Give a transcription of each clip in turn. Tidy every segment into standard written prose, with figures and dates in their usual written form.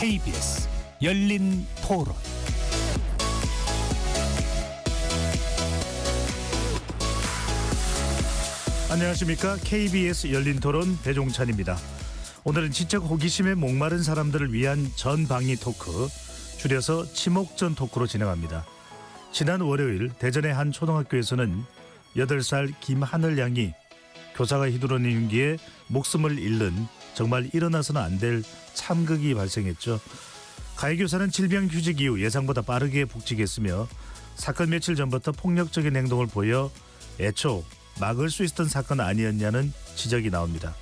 KBS 열린 토론. 안녕하십니까. KBS 열린 토론 배종찬입니다. 오늘은 지적 호기심에 목마른 사람들을 위한 전방위 토크, 줄여서 치목전 토크로 진행합니다. 지난 월요일 대전의 한 초등학교에서는 8살 김하늘 양이 교사가 휘두르는 흉기에 목숨을 잃는 정말 일어나서는 안 될 참극이 발생했죠. 가해 교사는 질병휴직 이후 예상보다 빠르게 복직했으며 사건 며칠 전부터 폭력적인 행동을 보여 애초 막을 수 있었던 사건 아니었냐는 지적이 나옵니다.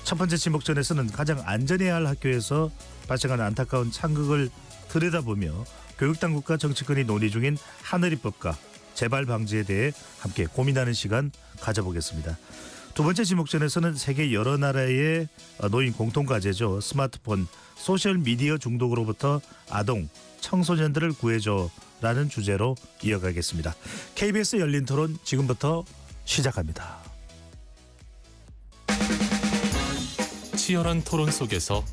첫 번째 지목전에서는 가장 안전해야 할 학교에서 발생한 안타까운 참극을 들여다보며 교육당국과 정치권이 논의 중인 하늘이법과 재발 방지에 대해 함께 고민하는 시간 가져보겠습니다. 두 번째 지목전에서는 세계 여러 나라의 노인 공통과제죠. 스마트폰, 소셜미디어 중독으로부터 아동, 청소년들을 구해줘라는 주제로 이어가겠습니다. KBS 열린 토론 지금부터 시작합니다. 치열한 토론 속에서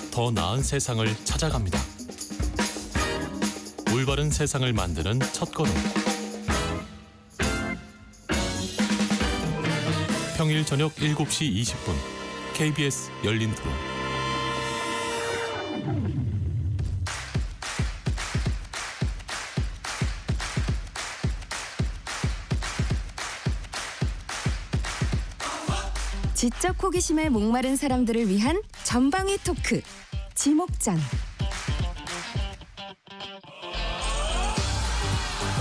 더 나은 세상을 찾아갑니다. 올바른 세상을 만드는 첫걸음. 평일 저녁 7시 20분 KBS 열린 토론. 지적 호기심에 목마른 사람들을 위한 전방위 토크, 지목전.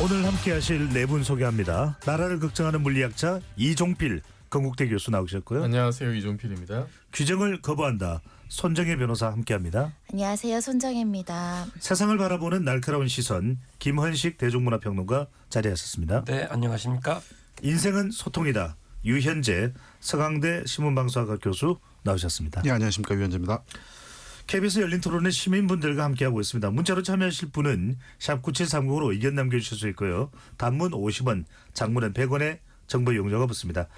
오늘 함께 하실 네 분 소개합니다. 나라를 걱정하는 물리학자 이종필 건국대 교수 나오셨고요. 안녕하세요, 이종필입니다. 규정을 거부한다. 손정혜 변호사 함께합니다. 안녕하세요, 손정혜입니다. 세상을 바라보는 날카로운 시선 김헌식 대중문화평론가 자리하셨습니다. 네, 안녕하십니까? 인생은 소통이다. 유현재 서강대 신문방송학과 교수 나오셨습니다. 네, 안녕하십니까. 유현재입니다. KBS 열린 토론의 시민분들과 함께하고 있습니다. 문자로 참여하실 분은 샵 9730으로 의견 남겨주실 수 있고요. 단문 50원, 장문은 100원의 정보 이용료가 붙습니다.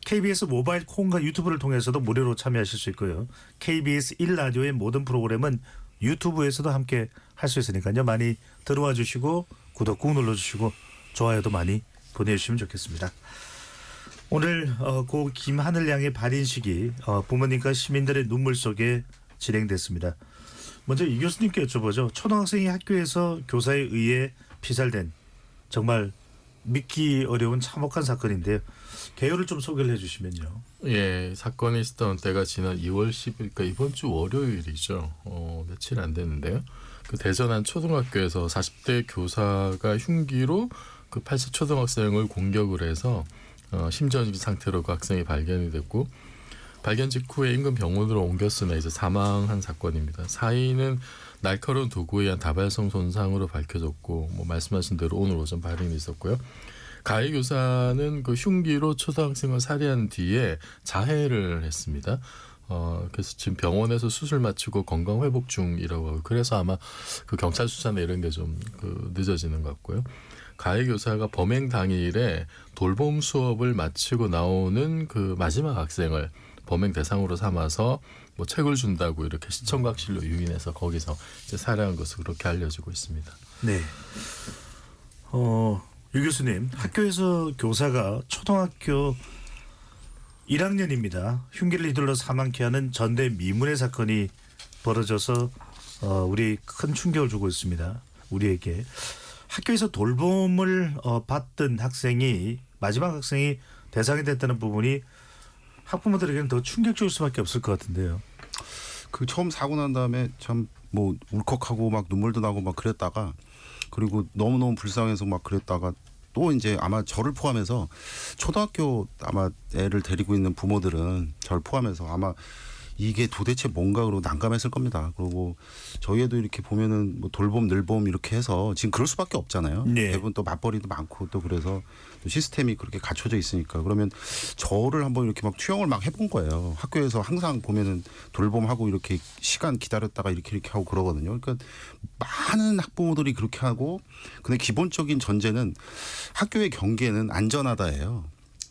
KBS 모바일 콩과 유튜브를 통해서도 무료로 참여하실 수 있고요. KBS 1라디오의 모든 프로그램은 유튜브에서도 함께 할 수 있으니까요. 많이 들어와 주시고 구독 꾹 눌러주시고 좋아요도 많이 보내주시면 좋겠습니다. 오늘 고 김하늘 양의 발인식이 부모님과 시민들의 눈물 속에 진행됐습니다. 먼저 이 교수님께 여쭤보죠. 초등학생이 학교에서 교사에 의해 피살된 정말 믿기 어려운 참혹한 사건인데요. 개요를 좀 소개를 해주시면요. 예, 사건이 있었던 때가 지난 2월 10일, 그러니까 이번 주 월요일이죠. 며칠 안 됐는데요. 그 대전 한 초등학교에서 40대 교사가 흉기로 그 8세 초등학생을 공격을 해서 심전입 상태로 그 학생이 발견이 됐고, 발견 직후에 인근 병원으로 옮겼으나 이제 사망한 사건입니다. 사인은 날카로운 도구에 의한 다발성 손상으로 밝혀졌고, 말씀하신 대로 오늘 오전 발인이 있었고요. 가해 교사는 그 흉기로 초등학생을 살해한 뒤에 자해를 했습니다. 그래서 지금 병원에서 수술 마치고 건강 회복 중이라고 하고, 그래서 아마 그 경찰 수사나 이런 게 좀 늦어지는 것 같고요. 가해 교사가 범행 당일에 돌봄 수업을 마치고 나오는 그 마지막 학생을 범행 대상으로 삼아서 책을 준다고 이렇게 시청각실로 유인해서 거기서 이제 살해한 것으로 그렇게 알려지고 있습니다. 네. 유 교수님, 학교에서 교사가 초등학교 1학년입니다. 흉기를 휘둘러 사망케 하는 전대미문의 사건이 벌어져서 우리 큰 충격을 주고 있습니다. 우리에게. 학교에서 돌봄을 받던 학생이 마지막 학생이 대상이 됐다는 부분이 학부모들에게는 더 충격적일 수밖에 없을 것 같은데요. 그 처음 사고 난 다음에 참 울컥하고 막 눈물도 나고 막 그랬다가, 그리고 너무너무 불쌍해서 막 그랬다가 또 이제 아마 저를 포함해서 초등학교 아마 애를 데리고 있는 부모들은 저를 포함해서 아마 이게 도대체 뭔가 그러고 난감했을 겁니다. 그리고 저희 애도 이렇게 보면은 돌봄 늘봄 이렇게 해서 지금 그럴 수밖에 없잖아요. 네. 대부분 또 맞벌이도 많고 또 그래서 또 시스템이 그렇게 갖춰져 있으니까, 그러면 저를 한번 이렇게 막 투영을 막 해본 거예요. 학교에서 항상 보면은 돌봄하고 이렇게 시간 기다렸다가 이렇게 하고 그러거든요. 그러니까 많은 학부모들이 그렇게 하고, 근데 기본적인 전제는 학교의 경계는 안전하다예요.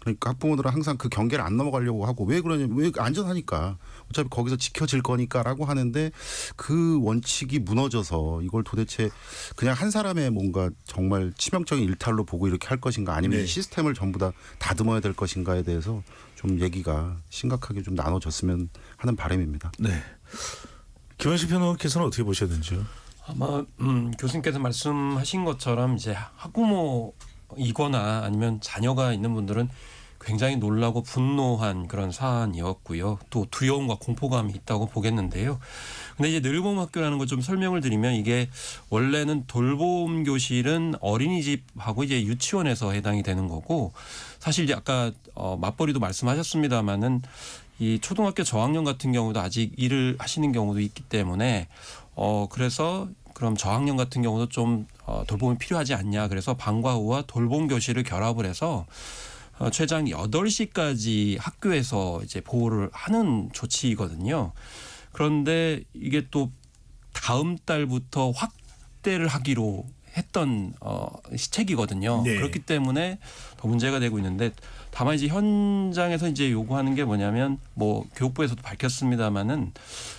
그러니까 학부모들은 항상 그 경계를 안 넘어가려고 하고 왜 그러냐면 왜 안전하니까 어차피 거기서 지켜질 거니까라고 하는데 그 원칙이 무너져서 이걸 도대체 그냥 한 사람의 뭔가 정말 치명적인 일탈로 보고 이렇게 할 것인가 아니면 네. 이 시스템을 전부 다 다듬어야 될 것인가에 대해서 좀 얘기가 심각하게 좀 나눠졌으면 하는 바람입니다. 네. 김원식 평론가께서는 어떻게 보셨는지요? 아마 교수님께서 말씀하신 것처럼 이제 학부모이거나 아니면 자녀가 있는 분들은 굉장히 놀라고 분노한 그런 사안이었고요. 또 두려움과 공포감이 있다고 보겠는데요. 근데 이제 늘봄 학교라는 걸 좀 설명을 드리면 이게 원래는 돌봄 교실은 어린이집하고 이제 유치원에서 해당이 되는 거고 사실 이제 아까 맞벌이도 말씀하셨습니다마는 이 초등학교 저학년 같은 경우도 아직 일을 하시는 경우도 있기 때문에 그래서 그럼 저학년 같은 경우도 좀 돌봄이 필요하지 않냐. 그래서 방과 후와 돌봄 교실을 결합을 해서 최장 8시까지 학교에서 이제 보호를 하는 조치이거든요. 그런데 이게 또 다음 달부터 확대를 하기로 했던 시책이거든요. 네. 그렇기 때문에 더 문제가 되고 있는데 다만 이제 현장에서 이제 요구하는 게 뭐냐면 뭐 교육부에서도 밝혔습니다마는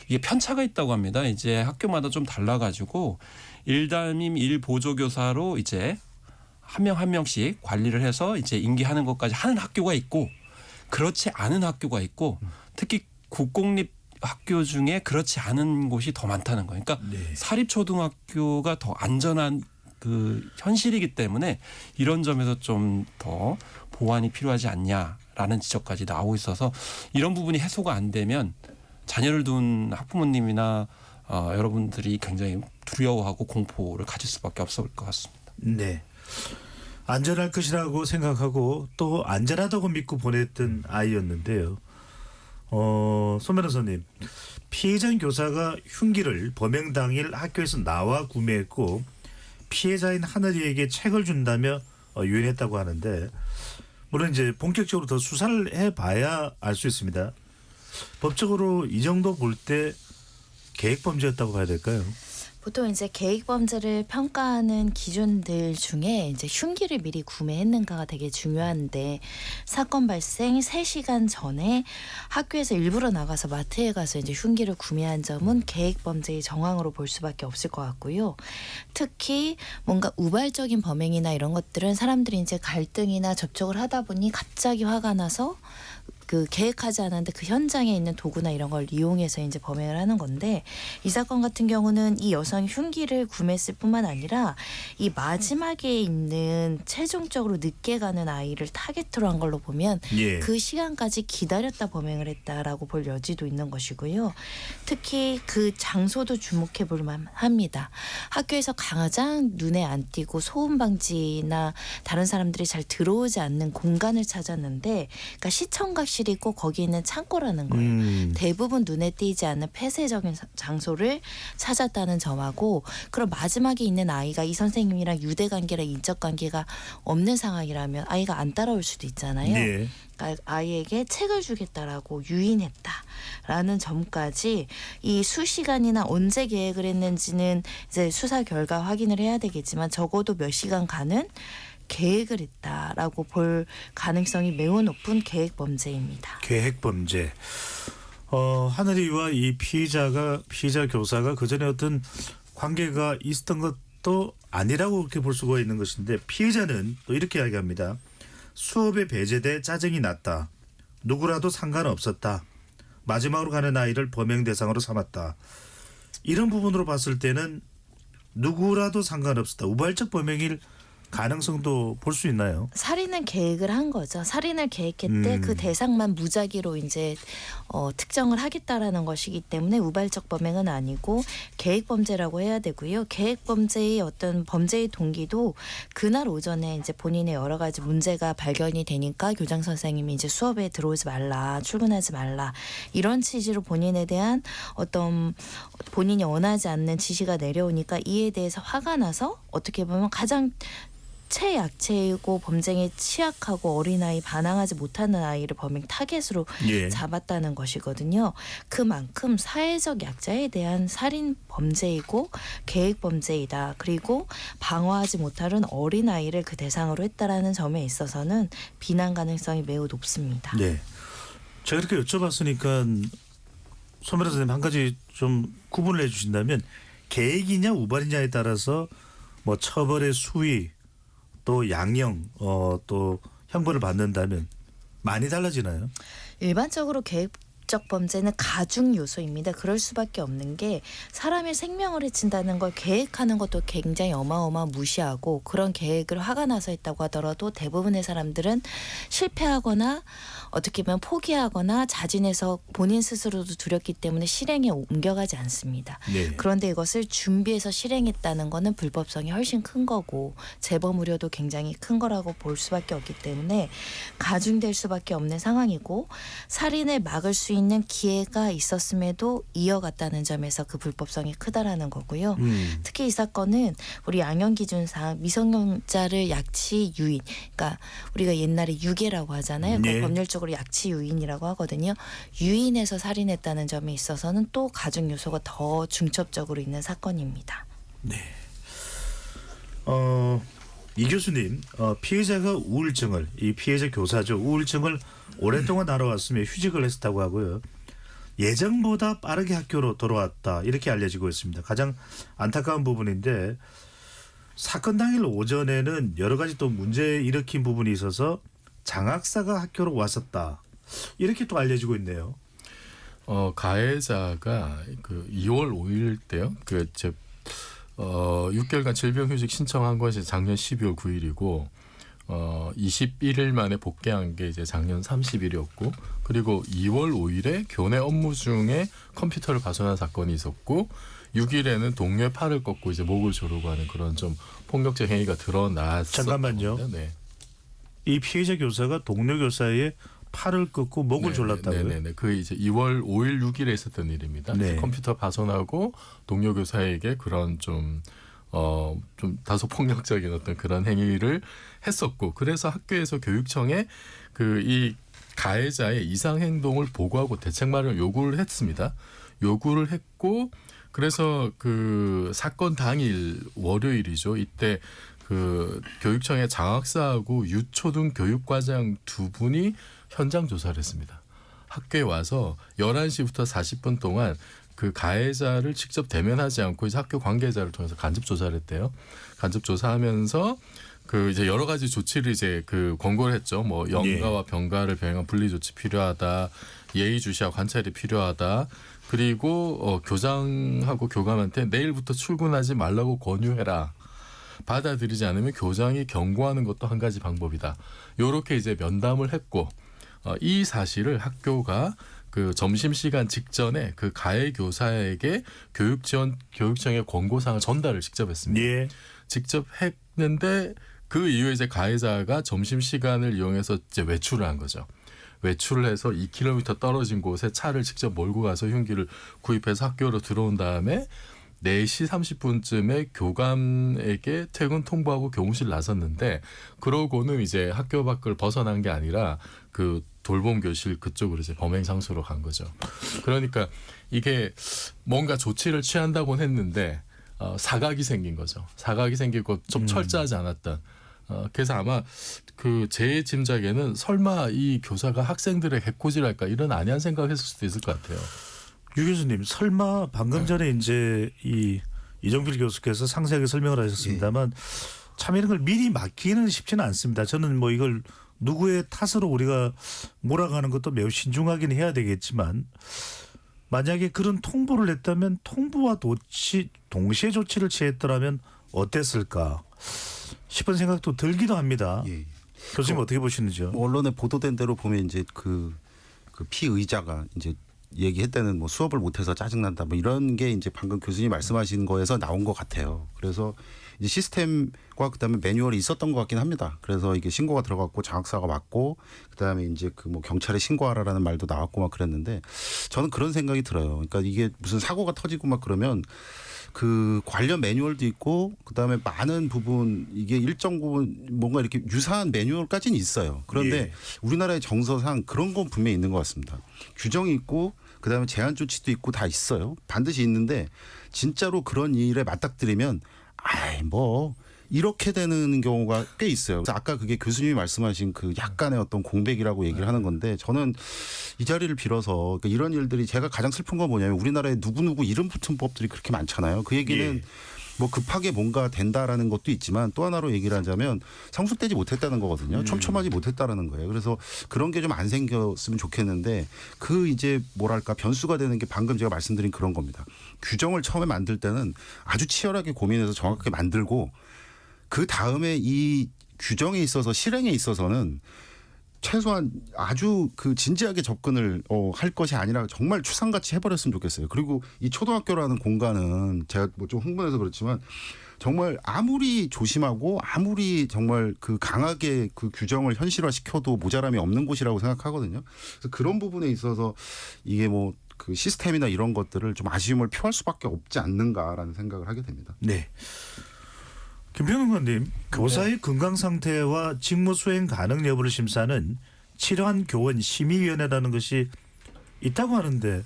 이게 편차가 있다고 합니다. 이제 학교마다 좀 달라가지고 1담임 1보조교사로 이제 한 명 한 명씩 관리를 해서 이제 임기하는 것까지 하는 학교가 있고 그렇지 않은 학교가 있고 특히 국공립 학교 중에 그렇지 않은 곳이 더 많다는 거예요. 그러니까 네. 사립초등학교가 더 안전한 그 현실이기 때문에 이런 점에서 좀 더 보완이 필요하지 않냐라는 지적까지 나오고 있어서 이런 부분이 해소가 안 되면 자녀를 둔 학부모님이나 여러분들이 굉장히 두려워하고 공포를 가질 수밖에 없을 것 같습니다. 네. 안전할 것이라고 생각하고 또 안전하다고 믿고 보냈던 아이였는데요. 손 변호사님, 피해자인 교사가 흉기를 범행 당일 학교에서 나와 구매했고 피해자인 하늘이에게 책을 준다며 유인했다고 하는데 물론 이제 본격적으로 더 수사를 해봐야 알 수 있습니다. 법적으로 이 정도 볼 때 계획범죄였다고 봐야 될까요? 보통 이제 계획범죄를 평가하는 기준들 중에 이제 흉기를 미리 구매했는가가 되게 중요한데 사건 발생 3시간 전에 학교에서 일부러 나가서 마트에 가서 이제 흉기를 구매한 점은 계획범죄의 정황으로 볼 수밖에 없을 것 같고요. 특히 뭔가 우발적인 범행이나 이런 것들은 사람들이 이제 갈등이나 접촉을 하다 보니 갑자기 화가 나서 그 계획하지 않았는데 그 현장에 있는 도구나 이런 걸 이용해서 이제 범행을 하는 건데 이 사건 같은 경우는 이 여성이 흉기를 구매했을 뿐만 아니라 이 마지막에 있는 최종적으로 늦게 가는 아이를 타겟으로 한 걸로 보면 예. 그 시간까지 기다렸다 범행을 했다라고 볼 여지도 있는 것이고요. 특히 그 장소도 주목해 볼 만합니다. 학교에서 가장 눈에 안 띄고 소음 방지나 다른 사람들이 잘 들어오지 않는 공간을 찾았는데 그러니까 시청각 이고 거기 있는 창고라는 거예요. 대부분 눈에 띄지 않는 폐쇄적인 장소를 찾았다는 점하고 그럼 마지막에 있는 아이가 이 선생님이랑 유대관계나 인적관계가 없는 상황이라면 아이가 안 따라올 수도 있잖아요. 네. 그러니까 아이에게 책을 주겠다라고 유인했다라는 점까지 이 수시간이나 언제 계획을 했는지는 이제 수사 결과 확인을 해야 되겠지만 적어도 몇 시간간은 계획을 했다라고 볼 가능성이 매우 높은 계획범죄입니다. 계획범죄. 하늘이와 이 피의자 교사가 그 전에 어떤 관계가 있었던 것도 아니라고 그렇게 볼 수가 있는 것인데 피의자는 또 이렇게 이야기합니다. 수업에 배제돼 짜증이 났다. 누구라도 상관없었다. 마지막으로 가는 아이를 범행 대상으로 삼았다. 이런 부분으로 봤을 때는 누구라도 상관없었다. 우발적 범행일 가능성도 볼 수 있나요? 살인은 계획을 한 거죠. 살인을 계획했대 그 대상만 무작위로 이제 특정을 하겠다라는 것이기 때문에 우발적 범행은 아니고 계획범죄라고 해야 되고요. 계획범죄의 어떤 범죄의 동기도 그날 오전에 이제 본인의 여러 가지 문제가 발견이 되니까 교장 선생님이 이제 수업에 들어오지 말라, 출근하지 말라 이런 취지로 본인에 대한 어떤 본인이 원하지 않는 지시가 내려오니까 이에 대해서 화가 나서 어떻게 보면 가장 최약체이고 범죄에 취약하고 어린아이 반항하지 못하는 아이를 범행 타겟으로 예. 잡았다는 것이거든요. 그만큼 사회적 약자에 대한 살인 범죄이고 계획 범죄이다. 그리고 방어하지 못하는 어린아이를 그 대상으로 했다라는 점에 있어서는 비난 가능성이 매우 높습니다. 네. 제가 이렇게 여쭤봤으니까 손변호 선생님 한 가지 좀 구분을 해주신다면 계획이냐 우발이냐에 따라서 뭐 처벌의 수위 또 양형 또 형벌을 받는다면 많이 달라지나요? 일반적으로 계획적 범죄는 가중 요소입니다. 그럴 수밖에 없는 게 사람의 생명을 해친다는 걸 계획하는 것도 굉장히 무시하고 그런 계획을 화가 나서 했다고 하더라도 대부분의 사람들은 실패하거나 어떻게 보면 포기하거나 자진해서 본인 스스로도 두렵기 때문에 실행에 옮겨가지 않습니다. 네. 그런데 이것을 준비해서 실행했다는 거는 불법성이 훨씬 큰 거고 재범 우려도 굉장히 큰 거라고 볼 수밖에 없기 때문에 가중될 수밖에 없는 상황이고 살인을 막을 수 있는 기회가 있었음에도 이어갔다는 점에서 그 불법성이 크다라는 거고요. 특히 이 사건은 우리 양형 기준상 미성년자를 약치 유인, 그러니까 우리가 옛날에 유괴라고 하잖아요. 네. 그건 법률적으로 약치 유인이라고 하거든요. 유인해서 살인했다는 점에 있어서는 또 가중 요소가 더 중첩적으로 있는 사건입니다. 이 교수님 피해자가 우울증을 이 피해자 교사죠. 우울증을 오랫동안 알아왔으며 휴직을 했다고 하고요. 예정보다 빠르게 학교로 돌아왔다 이렇게 알려지고 있습니다. 가장 안타까운 부분인데 사건 당일 오전에는 여러 가지 또 문제 일으킨 부분이 있어서 장학사가 학교로 왔었다 이렇게 또 알려지고 있네요. 가해자가 그 2월 5일 때요. 6개월간 질병휴직 신청한 것이 작년 12월 9일이고 21일 만에 복귀한 게 이제 작년 30일이었고 그리고 2월 5일에 교내 업무 중에 컴퓨터를 파손한 사건이 있었고 6일에는 동료의 팔을 꺾고 이제 목을 조르고 하는 그런 좀 폭력적 행위가 드러났었거든요. 잠깐만요. 네. 이 피해자 교사가 동료 교사의 팔을 끊고 목을 졸랐다고요? 네네네. 그 이제 2월 5일 6일에 있었던 일입니다. 네. 컴퓨터 파손하고 동료 교사에게 그런 좀 다소 폭력적인 어떤 그런 행위를 했었고 그래서 학교에서 교육청에 그 이 가해자의 이상 행동을 보고하고 대책 마련을 요구를 했습니다. 요구를 했고 그래서 그 사건 당일 월요일이죠. 이때 그 교육청의 장학사하고 유초등 교육과장 두 분이 현장 조사를 했습니다. 학교에 와서 11시부터 40분 동안 그 가해자를 직접 대면하지 않고 이제 학교 관계자를 통해서 간접 조사를 했대요. 간접 조사하면서 그 이제 여러 가지 조치를 이제 그 권고를 했죠. 뭐 영가와 병가를 병행한 분리 조치 필요하다. 예의주시와 관찰이 필요하다. 그리고 교장하고 교감한테 내일부터 출근하지 말라고 권유해라. 받아들이지 않으면 교장이 경고하는 것도 한 가지 방법이다. 요렇게 이제 면담을 했고 이 사실을 학교가 그 점심시간 직전에 그 가해 교사에게 교육청의 권고사항을 전달을 직접 했습니다. 예. 직접 했는데 그 이후에 이제 가해자가 점심시간을 이용해서 이제 외출을 한 거죠. 외출을 해서 2km 떨어진 곳에 차를 직접 몰고 가서 흉기를 구입해서 학교로 들어온 다음에 4시 30분쯤에 교감에게 퇴근 통보하고 교무실 나섰는데 그러고는 이제 학교 밖을 벗어난 게 아니라 그 돌봄 교실 그쪽으로 이제 범행 장소로 간 거죠. 그러니까 이게 뭔가 조치를 취한다고는 했는데 사각이 생긴 거죠. 사각이 생기고 좀 철저하지 않았던. 그래서 아마 그 제 짐작에는 설마 이 교사가 학생들의 해코지랄까 이런 안이한 생각을 했을 수도 있을 것 같아요. 유 교수님 설마 방금 전에 이제 이정필 교수께서 상세하게 설명을 하셨습니다만 참 이런 걸 미리 막기는 쉽지는 않습니다. 저는 뭐 이걸 누구의 탓으로 우리가 몰아가는 것도 매우 신중하긴 해야 되겠지만 만약에 그런 통보를 했다면 통보와 동시에 조치를 취했더라면 어땠을까 싶은 생각도 들기도 합니다. 예. 교수님 어떻게 보시는지요? 언론에 보도된 대로 보면 이제 그 피의자가 이제 얘기했다는 뭐 수업을 못해서 짜증난다 뭐 이런 게 이제 방금 교수님 말씀하신 거에서 나온 것 같아요. 그래서 이제 시스템 그다음에 매뉴얼이 있었던 것 같긴 합니다. 그래서 이게 신고가 들어갔고 장학사가 왔고 그다음에 이제 그 뭐 경찰에 신고하라라는 말도 나왔고 막 그랬는데 저는 그런 생각이 들어요. 그러니까 이게 무슨 사고가 터지고 막 그러면 그 관련 매뉴얼도 있고 그다음에 많은 부분 이게 일정 부분 뭔가 이렇게 유사한 매뉴얼까지는 있어요. 그런데 예. 우리나라의 정서상 그런 건 분명히 있는 것 같습니다. 규정이 있고 그다음에 제한 조치도 있고 다 있어요. 반드시 있는데 진짜로 그런 일에 맞닥뜨리면 아이 뭐 이렇게 되는 경우가 꽤 있어요. 그래서 아까 그게 교수님이 말씀하신 그 약간의 어떤 공백이라고 얘기를 하는 건데 저는 이 자리를 빌어서 그러니까 이런 일들이 제가 가장 슬픈 건 뭐냐면 우리나라에 누구누구 이름 붙은 법들이 그렇게 많잖아요. 그 얘기는 예. 뭐 급하게 뭔가 된다라는 것도 있지만 또 하나로 얘기를 하자면 성숙되지 못했다는 거거든요. 촘촘하지 못했다라는 거예요. 그래서 그런 게 좀 안 생겼으면 좋겠는데 그 이제 뭐랄까 변수가 되는 게 방금 제가 말씀드린 그런 겁니다. 규정을 처음에 만들 때는 아주 치열하게 고민해서 정확하게 만들고 그 다음에 이 규정에 있어서 실행에 있어서는 최소한 아주 그 진지하게 접근을 할 것이 아니라 정말 추상같이 해버렸으면 좋겠어요. 그리고 이 초등학교라는 공간은 제가 뭐 좀 흥분해서 그렇지만 정말 아무리 조심하고 아무리 정말 그 강하게 그 규정을 현실화시켜도 모자람이 없는 곳이라고 생각하거든요. 그래서 그런 부분에 있어서 이게 뭐 그 시스템이나 이런 것들을 좀 아쉬움을 표할 수밖에 없지 않는가라는 생각을 하게 됩니다. 네. 김평균관님, 교사의 건강 상태와 직무 수행 가능 여부를 심사하는 칠환교원 심의위원회라는 것이 있다고 하는데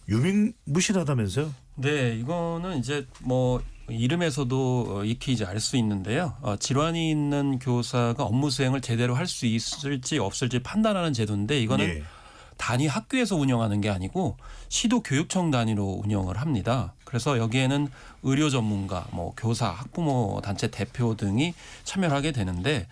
유명무실하다면서요? 네, 이거는 이제 뭐 이름에서도 익히 이제 알 수 있는데요. 질환이 있는 교사가 업무 수행을 제대로 할 수 있을지 없을지 판단하는 제도인데 이거는 예. 단위 학교에서 운영하는 게 아니고 시도 교육청 단위로 운영을 합니다. 그래서 여기에는 의료 전문가, 뭐 교사, 학부모 단체 대표 등이 참여를 하게 되는데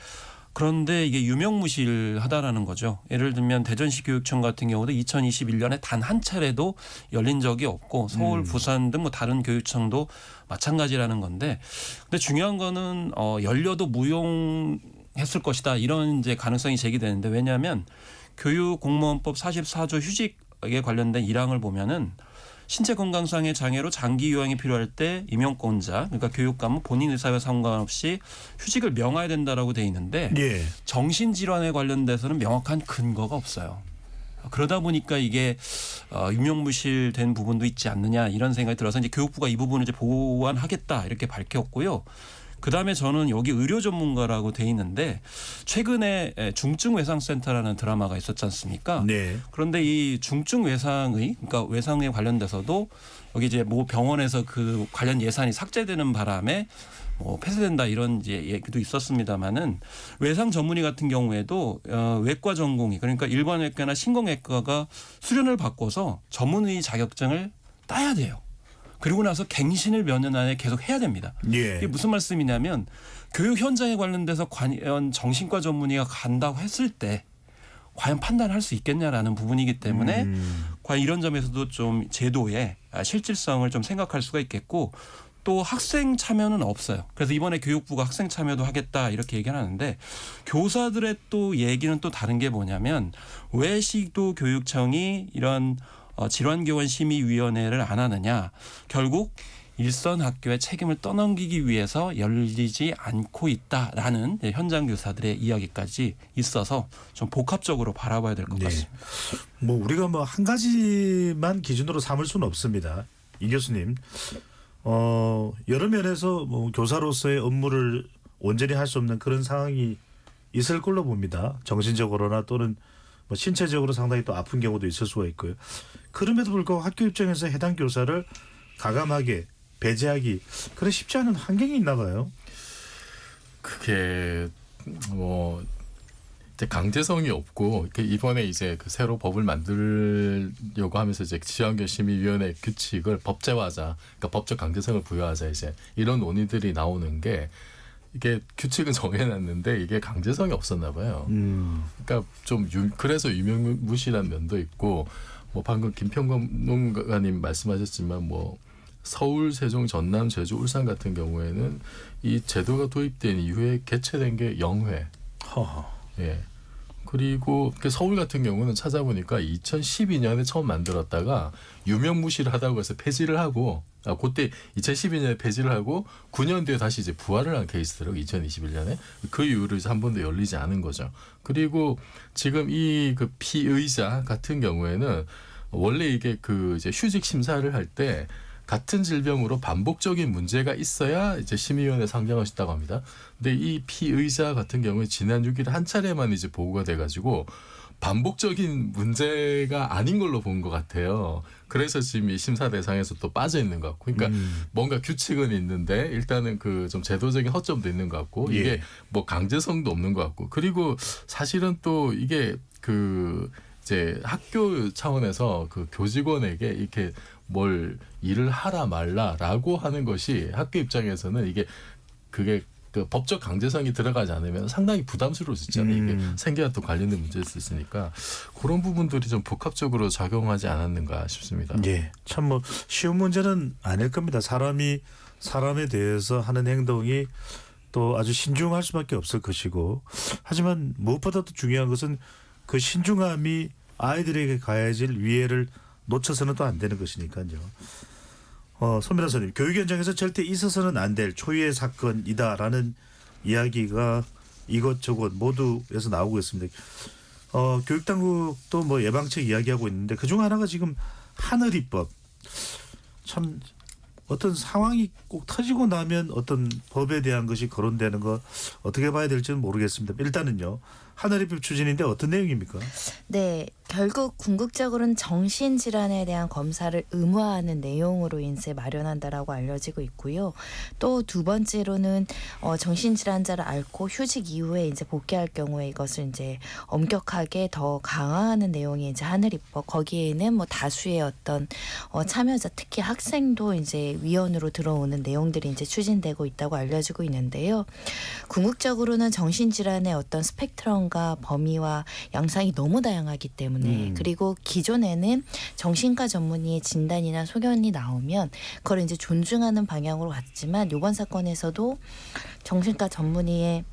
그런데 이게 유명무실하다라는 거죠. 예를 들면 대전시 교육청 같은 경우도 2021년에 단 한 차례도 열린 적이 없고 서울, 부산 등 뭐 다른 교육청도 마찬가지라는 건데 근데 중요한 거는 열려도 무용했을 것이다 이런 이제 가능성이 제기되는데 왜냐하면 교육공무원법 44조 휴직에 관련된 1항을 보면은 신체 건강상의 장애로 장기 요양이 필요할 때 임용권자 그러니까 교육감은 본인 의사와 상관없이 휴직을 명해야 된다라고 돼 있는데 예. 정신질환에 관련돼서는 명확한 근거가 없어요. 그러다 보니까 이게 유명무실된 부분도 있지 않느냐 이런 생각이 들어서 이제 교육부가 이 부분을 이제 보완하겠다 이렇게 밝혔고요. 그다음에 저는 여기 의료 전문가라고 돼 있는데 최근에 중증 외상센터라는 드라마가 있었지 않습니까? 네. 그런데 이 중증 외상의 그러니까 외상에 관련돼서도 여기 이제 뭐 병원에서 그 관련 예산이 삭제되는 바람에 뭐 폐쇄된다 이런 이제 얘기도 있었습니다만은 외상 전문의 같은 경우에도 외과 전공의 그러니까 일반외과나 신경외과가 수련을 바꿔서 전문의 자격증을 따야 돼요. 그리고 나서 갱신을 몇 년 안에 계속 해야 됩니다. 예. 이게 무슨 말씀이냐면 교육 현장에 관련돼서 과연 정신과 전문의가 간다고 했을 때 과연 판단할 수 있겠냐라는 부분이기 때문에 과연 이런 점에서도 좀 제도의 실질성을 좀 생각할 수가 있겠고 또 학생 참여는 없어요. 그래서 이번에 교육부가 학생 참여도 하겠다 이렇게 얘기를 하는데 교사들의 또 얘기는 또 다른 게 뭐냐면 왜 시도교육청이 이런 질환교원 심의위원회를 안 하느냐. 결국 일선 학교의 책임을 떠넘기기 위해서 열리지 않고 있다라는 현장 교사들의 이야기까지 있어서 좀 복합적으로 바라봐야 될 것 네. 같습니다. 뭐 우리가 뭐 한 가지만 기준으로 삼을 수는 없습니다. 이 교수님, 여러 면에서 뭐 교사로서의 업무를 온전히 할 수 없는 그런 상황이 있을 걸로 봅니다. 정신적으로나 또는 뭐 신체적으로 상당히 또 아픈 경우도 있을 수가 있고요. 그럼에도 불구하고 학교 입장에서 해당 교사를 가감하게 배제하기 그래 쉽지 않은 환경이 있나 봐요. 그게 뭐 이제 강제성이 없고 이번에 이제 그 새로 법을 만들려고 하면서 이제 지원교심의위원회 규칙을 법제화하자, 그러니까 법적 강제성을 부여하자 이제 이런 논의들이 나오는 게 이게 규칙은 정해놨는데 이게 강제성이 없었나 봐요. 그러니까 좀 그래서 유명무실한 면도 있고 뭐 방금 김평관님 말씀하셨지만 뭐 서울, 세종, 전남, 제주, 울산 같은 경우에는 이 제도가 도입된 이후에 개최된 게 0회. 허허. 예. 그리고 서울 같은 경우는 찾아보니까 2012년에 처음 만들었다가 유명무실하다고 해서 폐지를 하고 그때 2012년에 폐지를 하고 9년 뒤에 다시 이제 부활을 한 케이스더라고요. 2021년에. 그 이후로 이제 한 번도 열리지 않은 거죠. 그리고 지금 이 그 피의자 같은 경우에는 원래 이게 그 이제 휴직 심사를 할 때 같은 질병으로 반복적인 문제가 있어야 이제 심의위원회 상정할 수 있다고 합니다. 근데 이 피의자 같은 경우에 지난 6일에 한 차례만 이제 보고가 돼가지고 반복적인 문제가 아닌 걸로 본 것 같아요. 그래서 지금 이 심사 대상에서 또 빠져 있는 것 같고, 그러니까 뭔가 규칙은 있는데 일단은 그 좀 제도적인 허점도 있는 것 같고, 예. 이게 뭐 강제성도 없는 것 같고, 그리고 사실은 또 이게 그 이제 학교 차원에서 그 교직원에게 이렇게 뭘 일을 하라 말라라고 하는 것이 학교 입장에서는 이게 그게 그 법적 강제성이 들어가지 않으면 상당히 부담스러울 수 있잖아요. 이게 생계와 또 관련된 문제일 수 있으니까 그런 부분들이 좀 복합적으로 작용하지 않았는가 싶습니다. 예, 참 뭐 쉬운 문제는 아닐 겁니다. 사람이 사람에 대해서 하는 행동이 또 아주 신중할 수밖에 없을 것이고, 하지만 무엇보다도 중요한 것은 그 신중함이 아이들에게 가해질 위해를 놓쳐서는 또 안 되는 것이니까요. 손미라 선생님, 교육 현장에서 절대 있어서는 안 될 초유의 사건이다라는 이야기가 이것저것 모두에서 나오고 있습니다. 교육당국도 뭐 예방책 이야기하고 있는데 그중 하나가 지금 하늘이법. 참 어떤 상황이 꼭 터지고 나면 어떤 법에 대한 것이 거론되는 거 어떻게 봐야 될지는 모르겠습니다. 일단은요, 하늘이법 추진인데 어떤 내용입니까? 네, 결국 궁극적으로는 정신질환에 대한 검사를 의무화하는 내용으로 이제 마련한다라고 알려지고 있고요. 또 두 번째로는 정신질환자를 앓고 휴직 이후에 이제 복귀할 경우에 이것을 이제 엄격하게 더 강화하는 내용이 이제 하늘이법. 거기에는 뭐 다수의 어떤 참여자, 특히 학생도 이제 위원으로 들어오는 내용들이 이제 추진되고 있다고 알려지고 있는데요. 궁극적으로는 정신질환의 어떤 스펙트럼과 범위와 양상이 너무 다양하기 때문에 그리고 기존에는 정신과 전문의의 진단이나 소견이 나오면 그걸 이제 존중하는 방향으로 갔지만 이번 사건에서도 정신과 전문의의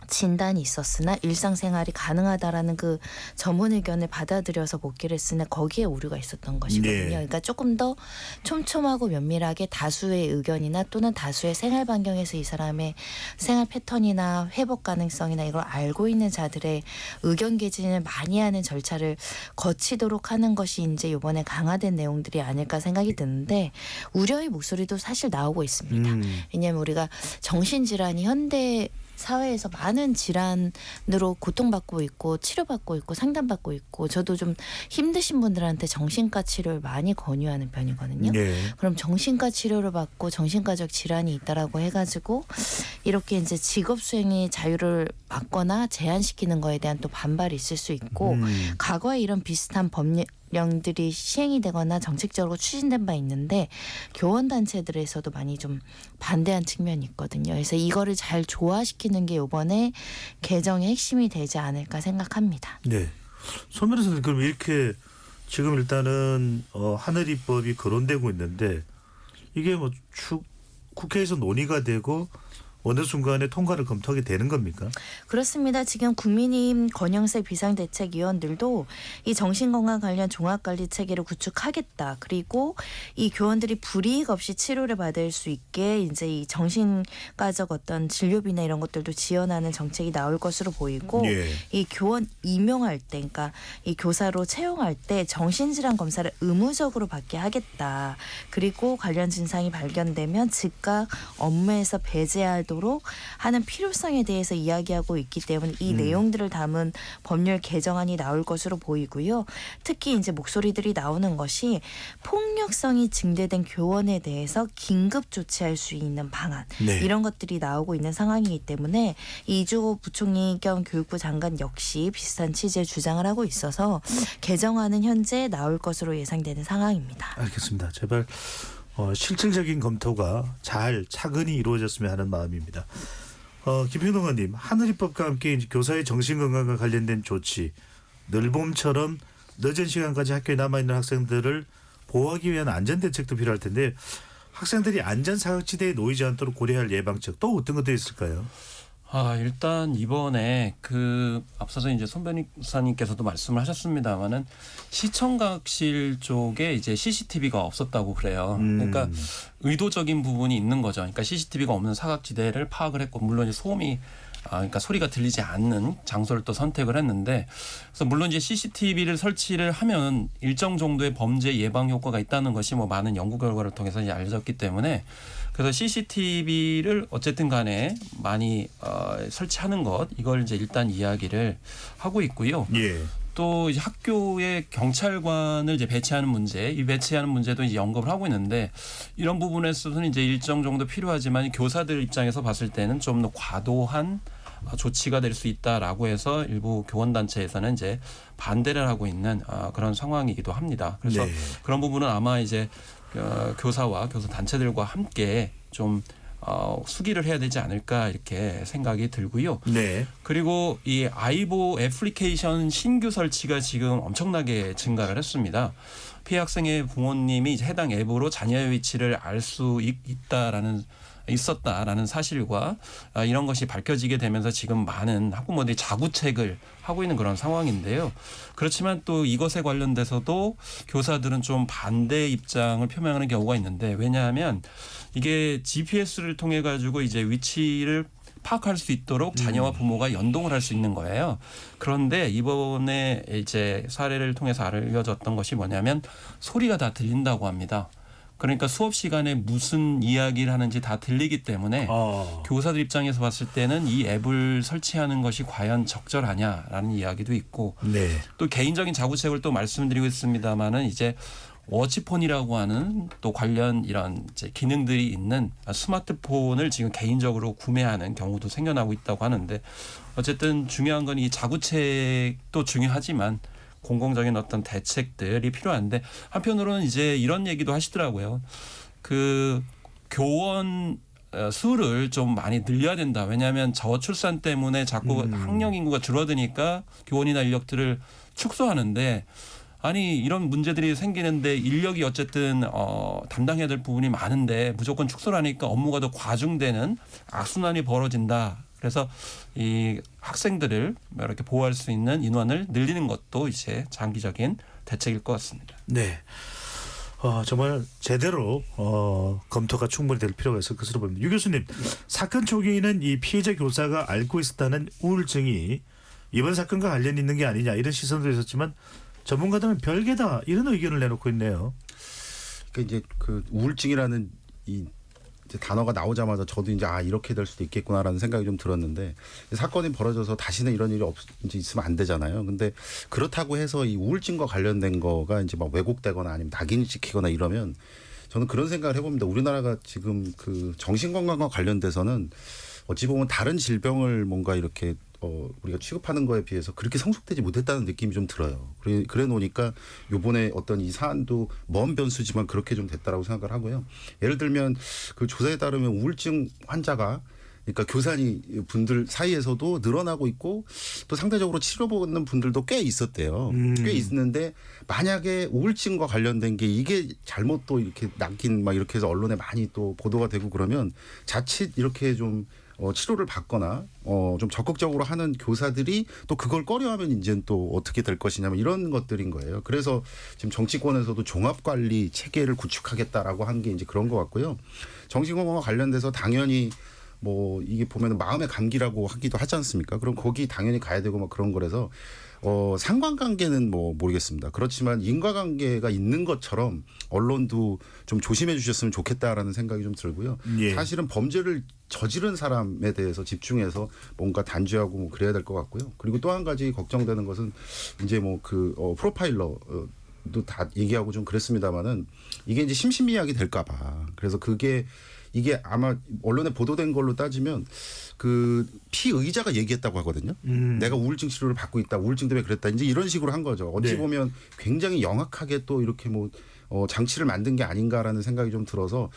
진단이 있었으나 일상생활이 가능하다라는 그 전문 의견을 받아들여서 복귀를 했으나 거기에 오류가 있었던 것이거든요. 네. 그러니까 조금 더 촘촘하고 면밀하게 다수의 의견이나 또는 다수의 생활 반경에서 이 사람의 생활 패턴이나 회복 가능성이나 이걸 알고 있는 자들의 의견 개진을 많이 하는 절차를 거치도록 하는 것이 이제 이번에 강화된 내용들이 아닐까 생각이 드는데 우려의 목소리도 사실 나오고 있습니다. 왜냐하면 우리가 정신질환이 현대 사회에서 많은 질환으로 고통받고 있고 치료받고 있고 상담받고 있고 저도 좀 힘드신 분들한테 정신과 치료를 많이 권유하는 편이거든요. 네. 그럼 정신과 치료를 받고 정신과적 질환이 있다라고 해가지고 이렇게 이제 직업 수행의 자유를 막거나 제한시키는 거에 대한 또 반발이 있을 수 있고 과거에 이런 비슷한 법령들이 시행이 되거나 정책적으로 추진된 바 있는데 교원단체들에서도 많이 좀 반대한 측면이 있거든요. 그래서 이거를 잘 조화시키는 게 이번에 개정의 핵심이 되지 않을까 생각합니다. 네. 손미라 선생님, 그럼 이렇게 지금 일단은 하늘이법이 거론되고 있는데 이게 뭐 국회에서 논의가 되고 어느 순간에 통과를 검토하게 되는 겁니까? 그렇습니다. 지금 국민의힘 권영세 비상대책위원들도 이 정신건강 관련 종합관리 체계를 구축하겠다. 그리고 이 교원들이 불이익 없이 치료를 받을 수 있게 이제 이 정신과적 어떤 진료비나 이런 것들도 지원하는 정책이 나올 것으로 보이고 예. 이 교원 임용할 때, 그러니까 이 교사로 채용할 때 정신질환 검사를 의무적으로 받게 하겠다. 그리고 관련 증상이 발견되면 즉각 업무에서 배제하도록 하는 필요성에 대해서 이야기하고 있기 때문에 이 내용들을 담은 법률 개정안이 나올 것으로 보이고요. 특히 이제 목소리들이 나오는 것이 폭력성이 증대된 교원에 대해서 긴급 조치할 수 있는 방안 네. 이런 것들이 나오고 있는 상황이기 때문에 이주호 부총리 겸 교육부 장관 역시 비슷한 취지의 주장을 하고 있어서 개정안은 현재 나올 것으로 예상되는 상황입니다. 알겠습니다. 제발 실질적인 검토가 잘 차근히 이루어졌으면 하는 마음입니다. 김평동 의원님, 하늘이법과 함께 이제 교사의 정신건강과 관련된 조치, 늘봄처럼 늦은 시간까지 학교에 남아있는 학생들을 보호하기 위한 안전대책도 필요할 텐데 학생들이 안전사각지대에 놓이지 않도록 고려할 예방책 또 어떤 것들이 있을까요? 일단 이번에 앞서서 이제 손 변호사님께서도 말씀을 하셨습니다만은 시청각실 쪽에 이제 CCTV가 없었다고 그래요. 그러니까 의도적인 부분이 있는 거죠. 그러니까 CCTV가 없는 사각지대를 파악을 했고, 물론 이제 그러니까 소리가 들리지 않는 장소를 또 선택을 했는데, 그래서 물론 이제 CCTV를 설치를 하면 일정 정도의 범죄 예방 효과가 있다는 것이 뭐 많은 연구 결과를 통해서 이제 알려졌기 때문에, 그래서 CCTV를 어쨌든 간에 많이 설치하는 것, 이걸 이제 일단 이야기를 하고 있고요. 예. 또 이제 학교에 경찰관을 이제 배치하는 문제, 이 배치하는 문제도 이제 언급을 하고 있는데, 이런 부분에 있어서는 이제 일정 정도 필요하지만 교사들 입장에서 봤을 때는 좀 더 과도한 조치가 될 수 있다라고 해서 일부 교원단체에서는 이제 반대를 하고 있는 그런 상황이기도 합니다. 그래서 네. 그런 부분은 아마 이제 교사와 교사 단체들과 함께 좀 수기를 해야 되지 않을까 이렇게 생각이 들고요. 네. 그리고 이 아이보 애플리케이션 신규 설치가 지금 엄청나게 증가를 했습니다. 피해 학생의 부모님이 이제 해당 앱으로 자녀의 위치를 알 수 있었다라는 사실과 이런 것이 밝혀지게 되면서 지금 많은 학부모들이 자구책을 하고 있는 그런 상황인데요. 그렇지만 또 이것에 관련돼서도 교사들은 좀 반대 입장을 표명하는 경우가 있는데, 왜냐하면 이게 GPS를 통해 가지고 이제 위치를 파악할 수 있도록 자녀와 부모가 연동을 할 수 있는 거예요. 그런데 이번에 이제 사례를 통해서 알려졌던 것이 뭐냐면 소리가 다 들린다고 합니다. 그러니까 수업 시간에 무슨 이야기를 하는지 다 들리기 때문에 교사들 입장에서 봤을 때는 이 앱을 설치하는 것이 과연 적절하냐라는 이야기도 있고, 네. 또 개인적인 자구책을 또 말씀드리고 있습니다만은 이제 워치폰이라고 하는 또 관련 이런 이제 기능들이 있는 스마트폰을 지금 개인적으로 구매하는 경우도 생겨나고 있다고 하는데, 어쨌든 중요한 건 이 자구책도 중요하지만 공공적인 어떤 대책들이 필요한데, 한편으로는 이제 이런 얘기도 하시더라고요. 교원 수를 좀 많이 늘려야 된다. 왜냐하면 저출산 때문에 자꾸 학령 인구가 줄어드니까 교원이나 인력들을 축소하는데, 아니 이런 문제들이 생기는데 인력이 어쨌든 담당해야 될 부분이 많은데 무조건 축소를 하니까 업무가 더 과중되는 악순환이 벌어진다. 그래서 이 학생들을 이렇게 보호할 수 있는 인원을 늘리는 것도 이제 장기적인 대책일 것 같습니다. 네. 정말 제대로 검토가 충분히 될 필요가 있을 것으로 보입니다. 유 교수님, 사건 초기에는 이 피해자 교사가 앓고 있었다는 우울증이 이번 사건과 관련이 있는 게 아니냐 이런 시선도 있었지만, 전문가들은 별개다 이런 의견을 내놓고 있네요. 그러니까 이제 그 우울증이라는 이 이제 단어가 나오자마자 저도 이제 이렇게 될 수도 있겠구나라는 생각이 좀 들었는데, 사건이 벌어져서 다시는 이런 일이 이제 있으면 안 되잖아요. 근데 그렇다고 해서 이 우울증과 관련된 거가 이제 막 왜곡되거나 아니면 낙인이 찍히거나 이러면 저는 그런 생각을 해봅니다. 우리나라가 지금 그 정신건강과 관련돼서는 어찌 보면 다른 질병을 뭔가 이렇게 우리가 취급하는 거에 비해서 그렇게 성숙되지 못했다는 느낌이 좀 들어요. 그래 놓으니까 요번에 어떤 이 사안도 먼 변수지만 그렇게 좀 됐다라고 생각을 하고요. 예를 들면 그 조사에 따르면 우울증 환자가, 그러니까 교사님 분들 사이에서도 늘어나고 있고 또 상대적으로 치료받는 분들도 꽤 있었대요. 꽤 있는데 만약에 우울증과 관련된 게 이게 잘못 또 이렇게 낚인 막 이렇게 해서 언론에 많이 또 보도가 되고 그러면 자칫 이렇게 좀 치료를 받거나 좀 적극적으로 하는 교사들이 또 그걸 꺼려하면 이제 또 어떻게 될 것이냐면 이런 것들인 거예요. 그래서 지금 정치권에서도 종합관리 체계를 구축하겠다라고 한 게 이제 그런 것 같고요. 정신건강과 관련돼서 당연히 뭐 이게 보면은 마음의 감기라고 하기도 하지 않습니까? 그럼 거기 당연히 가야 되고 막 그런 거라서 상관관계는 뭐 모르겠습니다. 그렇지만 인과관계가 있는 것처럼 언론도 좀 조심해 주셨으면 좋겠다라는 생각이 좀 들고요. 예. 사실은 범죄를 저지른 사람에 대해서 집중해서 뭔가 단죄하고 뭐 그래야 될 것 같고요. 그리고 또 한 가지 걱정되는 것은 이제 뭐 프로파일러도 다 얘기하고 좀 그랬습니다만은 이게 이제 심신미약이 될까 봐. 그래서 이게 아마 언론에 보도된 걸로 따지면 그 피의자가 얘기했다고 하거든요. 내가 우울증 치료를 받고 있다. 우울증 때문에 그랬다. 이제 이런 식으로 한 거죠. 어찌 네. 보면 굉장히 영악하게 또 이렇게 뭐 장치를 만든 게 아닌가라는 생각이 좀 들어서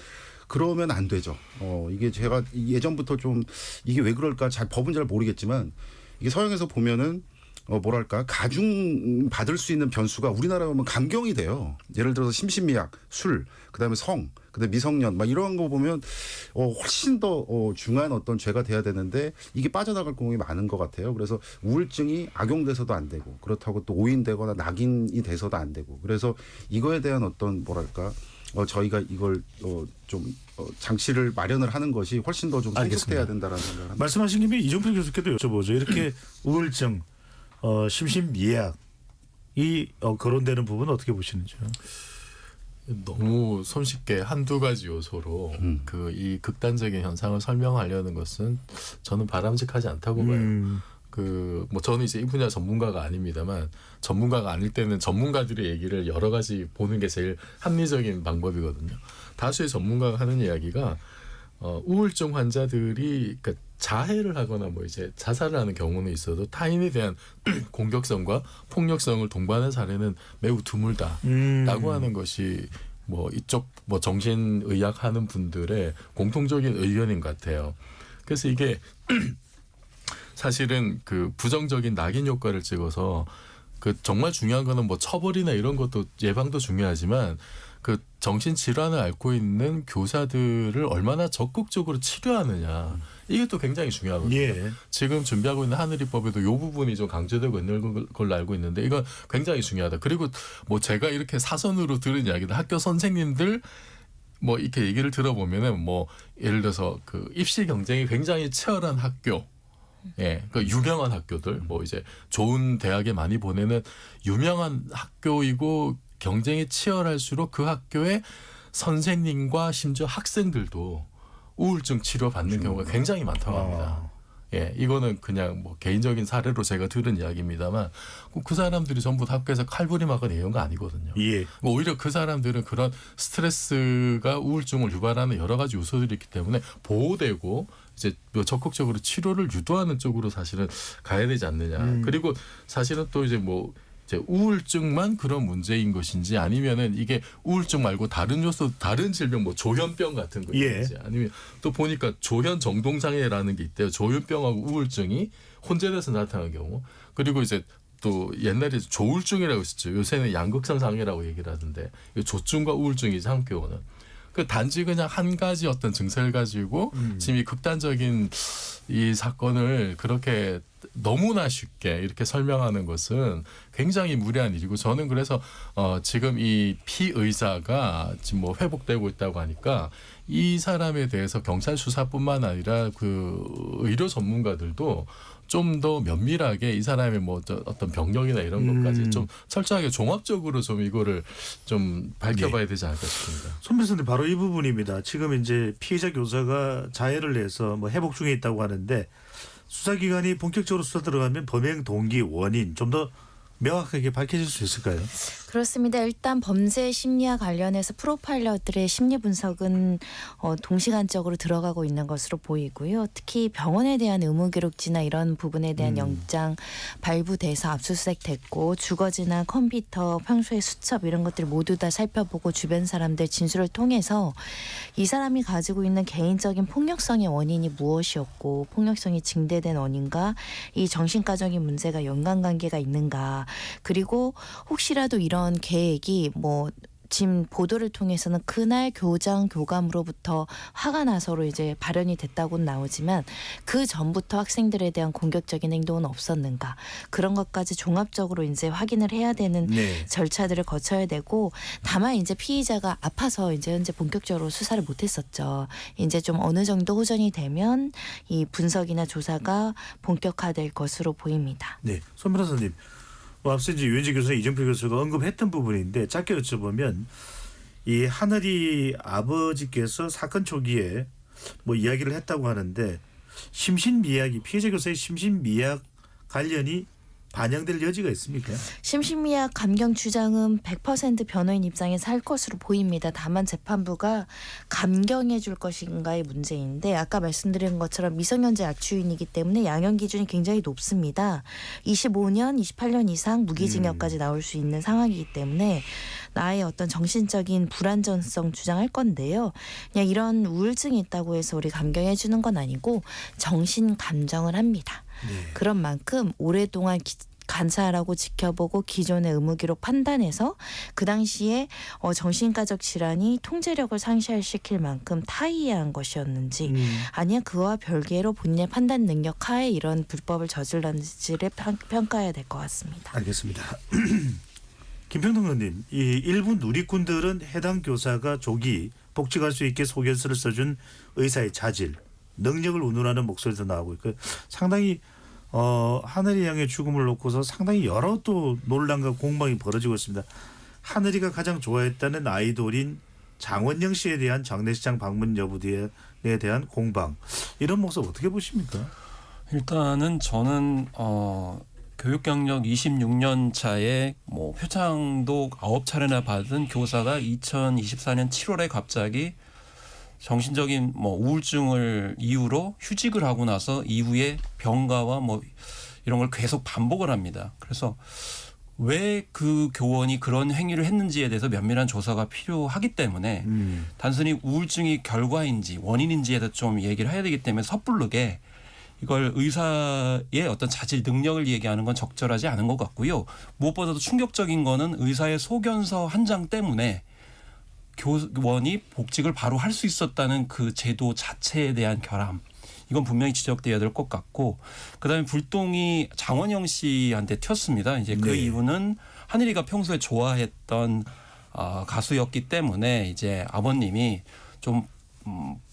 그러면 안 되죠. 이게 제가 예전부터 좀 이게 왜 그럴까 법은 잘 모르겠지만 이게 서양에서 보면은 뭐랄까 가중 받을 수 있는 변수가 우리나라 보면 감경이 돼요. 예를 들어서 심신미약, 술, 그다음에 성, 그다음에 미성년 막 이런 거 보면 훨씬 더 중요한 어떤 죄가 돼야 되는데 이게 빠져나갈 경우가 많은 것 같아요. 그래서 우울증이 악용돼서도 안 되고 그렇다고 또 오인되거나 낙인이 돼서도 안 되고 그래서 이거에 대한 어떤 뭐랄까 저희가 이걸 좀 장치를 마련을 하는 것이 훨씬 더 좀 성숙돼야 된다라는 생각을 합니다. 말씀하신 김에 이종필 교수께도 여쭤보죠. 이렇게 우울증, 심신미약이 거론되는 부분 어떻게 보시는지요? 너무 손쉽게 한두 가지 요소로 그 이 극단적인 현상을 설명하려는 것은 저는 바람직하지 않다고 봐요. 뭐 저는 이제 이 분야 전문가가 아닙니다만 전문가가 아닐 때는 전문가들의 얘기를 여러 가지 보는 게 제일 합리적인 방법이거든요. 다수의 전문가가 하는 이야기가 우울증 환자들이 그러니까 자해를 하거나 뭐 이제 자살을 하는 경우는 있어도 타인에 대한 공격성과 폭력성을 동반한 사례는 매우 드물다라고 하는 것이 뭐 이쪽 뭐 정신의학 하는 분들의 공통적인 의견인 것 같아요. 그래서 이게 사실은 그 부정적인 낙인 효과를 찍어서 그 정말 중요한 거는 뭐 처벌이나 이런 것도 예방도 중요하지만 그 정신 질환을 앓고 있는 교사들을 얼마나 적극적으로 치료하느냐 이게 또 굉장히 중요하거든요. 예. 지금 준비하고 있는 하늘입법에도 이 부분이 좀 강조되고 있는 걸로 알고 있는데 이건 굉장히 중요하다. 그리고 뭐 제가 이렇게 사선으로 들은 이야기는 학교 선생님들 뭐 이렇게 얘기를 들어보면은 뭐 예를 들어서 그 입시 경쟁이 굉장히 치열한 학교. 예, 그 유명한 학교들, 뭐 이제 좋은 대학에 많이 보내는 유명한 학교이고 경쟁이 치열할수록 그 학교의 선생님과 심지어 학생들도 우울증 치료 받는 경우가 굉장히 많다고 합니다. 예, 이거는 그냥 뭐 개인적인 사례로 제가 들은 이야기입니다만 그 사람들이 전부 다 학교에서 칼부림하거나 이런 거 아니거든요. 예. 뭐 오히려 그 사람들은 그런 스트레스가 우울증을 유발하는 여러 가지 요소들이 있기 때문에 보호되고 이제 뭐 적극적으로 치료를 유도하는 쪽으로 사실은 가야 되지 않느냐. 그리고 사실은 또 이제 뭐 이제 우울증만 그런 문제인 것인지 아니면은 이게 우울증 말고 다른 요소, 다른 질병 뭐 조현병 같은 거 있는지 아니면 또 보니까 조현 정동 장애라는 게 있대요. 조현병하고 우울증이 혼재돼서 나타나는 경우. 그리고 이제 또 옛날에 조울증이라고 했었죠. 요새는 양극성 장애라고 얘기를 하던데 조증과 우울증이 함께 오는. 그 단지 그냥 한 가지 어떤 증세를 가지고 지금 이 극단적인 이 사건을 그렇게 너무나 쉽게 이렇게 설명하는 것은 굉장히 무리한 일이고 저는 그래서 지금 이 피의자가 지금 뭐 회복되고 있다고 하니까 이 사람에 대해서 경찰 수사뿐만 아니라 그 의료 전문가들도 좀 더 면밀하게 이 사람의 뭐 어떤 병력이나 이런 것까지 좀 철저하게 종합적으로 좀 이거를 좀 밝혀봐야 되지 않을까 싶습니다. 손 변호사님 바로 이 부분입니다. 지금 이제 피해자 교사가 자해를 해서 뭐 회복 중에 있다고 하는데 수사기관이 본격적으로 수사 들어가면 범행 동기 원인 좀 더 명확하게 밝혀질 수 있을까요? 그렇습니다. 일단 범죄 심리와 관련해서 프로파일러들의 심리 분석은 동시간적으로 들어가고 있는 것으로 보이고요. 특히 병원에 대한 의무 기록지나 이런 부분에 대한 영장 발부돼서 압수수색됐고 주거지나 컴퓨터, 평소의 수첩 이런 것들 모두 다 살펴보고 주변 사람들 진술을 통해서 이 사람이 가지고 있는 개인적인 폭력성의 원인이 무엇이었고 폭력성이 증대된 원인과 이 정신과적인 문제가 연관관계가 있는가 그리고 혹시라도 이런 계획이 뭐 지금 보도를 통해서는 그날 교장 교감으로부터 화가 나서로 이제 발현이 됐다고는 나오지만 그 전부터 학생들에 대한 공격적인 행동은 없었는가 그런 것까지 종합적으로 이제 확인을 해야 되는 절차들을 거쳐야 되고 다만 이제 피의자가 아파서 이제 현재 본격적으로 수사를 못했었죠. 이제 좀 어느 정도 호전이 되면 이 분석이나 조사가 본격화될 것으로 보입니다. 네, 손 변호사님. 앞서 이제 유현지 교수나 이종필 교수가 언급했던 부분인데 짧게 여쭤보면 이 하늘이 아버지께서 사건 초기에 뭐 이야기를 했다고 하는데 심신미약이 피해자 교사의 심신미약 관련이 반영될 여지가 있습니까? 심신미약 감경 주장은 100% 변호인 입장에서 할 것으로 보입니다. 다만 재판부가 감경해 줄 것인가의 문제인데 아까 말씀드린 것처럼 미성년자 약주인이기 때문에 양형 기준이 굉장히 높습니다. 25년, 28년 이상 무기징역까지 나올 수 있는 상황이기 때문에 나의 어떤 정신적인 불안전성 주장할 건데요. 그냥 이런 우울증이 있다고 해서 우리 감경해 주는 건 아니고 정신 감정을 합니다. 그런 만큼 오랫동안 관찰하고 지켜보고 기존의 의무기록 판단해서 그 당시에 정신과적 질환이 통제력을 상실시킬 만큼 타이해한 것이었는지 아니면 그와 별개로 본인의 판단 능력 하에 이런 불법을 저질렀는지를 평가해야 될 것 같습니다. 알겠습니다. 김평동 의원님, 이 일부 누리꾼들은 해당 교사가 조기 복직할 수 있게 소견서를 써준 의사의 자질, 능력을 운운하는 목소리도 나오고 있고 상당히 하늘이 양의 죽음을 놓고서 상당히 여러 또 논란과 공방이 벌어지고 있습니다. 하늘이가 가장 좋아했다는 아이돌인 장원영 씨에 대한 장례식장 방문 여부에 대한 공방, 이런 모습 어떻게 보십니까? 일단은 저는 교육 경력 26년 차에 뭐 표창도 9차례나 받은 교사가 2024년 7월에 갑자기 정신적인 뭐 우울증을 이유로 휴직을 하고 나서 이후에 병가와 뭐 이런 걸 계속 반복을 합니다. 그래서 왜 그 교원이 그런 행위를 했는지에 대해서 면밀한 조사가 필요하기 때문에 단순히 우울증이 결과인지 원인인지에 대해서 좀 얘기를 해야 되기 때문에 섣부르게 이걸 의사의 어떤 자질 능력을 얘기하는 건 적절하지 않은 것 같고요. 무엇보다도 충격적인 거는 의사의 소견서 한 장 때문에 교원이 복직을 바로 할 수 있었다는 그 제도 자체에 대한 결함. 이건 분명히 지적돼야 될 것 같고, 그다음에 불똥이 장원영 씨한테 튀었습니다. 이제 그 네. 이유는 하늘이가 평소에 좋아했던 가수였기 때문에 이제 아버님이 좀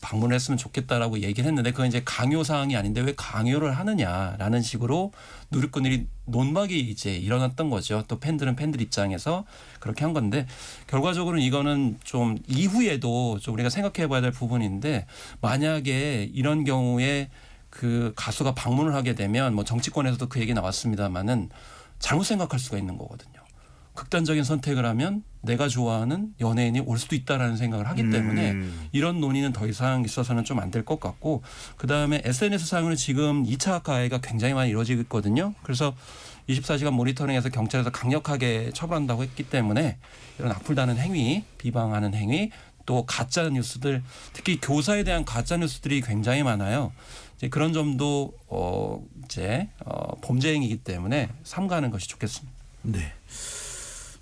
방문을 했으면 좋겠다라고 얘기를 했는데 그건 이제 강요 사항이 아닌데 왜 강요를 하느냐라는 식으로 누리꾼들이 논박이 이제 일어났던 거죠. 또 팬들은 팬들 입장에서 그렇게 한 건데 결과적으로는 이거는 좀 이후에도 좀 우리가 생각해 봐야 될 부분인데 만약에 이런 경우에 그 가수가 방문을 하게 되면 뭐 정치권에서도 그 얘기 나왔습니다만은 잘못 생각할 수가 있는 거거든요. 극단적인 선택을 하면 내가 좋아하는 연예인이 올 수도 있다라는 생각을 하기 때문에 이런 논의는 더 이상 있어서는 좀 안 될 것 같고, 그다음에 SNS상으로 지금 2차 가해가 굉장히 많이 이루어지고 있거든요. 그래서 24시간 모니터링에서 경찰에서 강력하게 처벌한다고 했기 때문에 이런 악플다는 행위, 비방하는 행위, 또 가짜 뉴스들, 특히 교사에 대한 가짜 뉴스들이 굉장히 많아요. 이제 그런 점도 범죄 행위이기 때문에 삼가하는 것이 좋겠습니다. 네.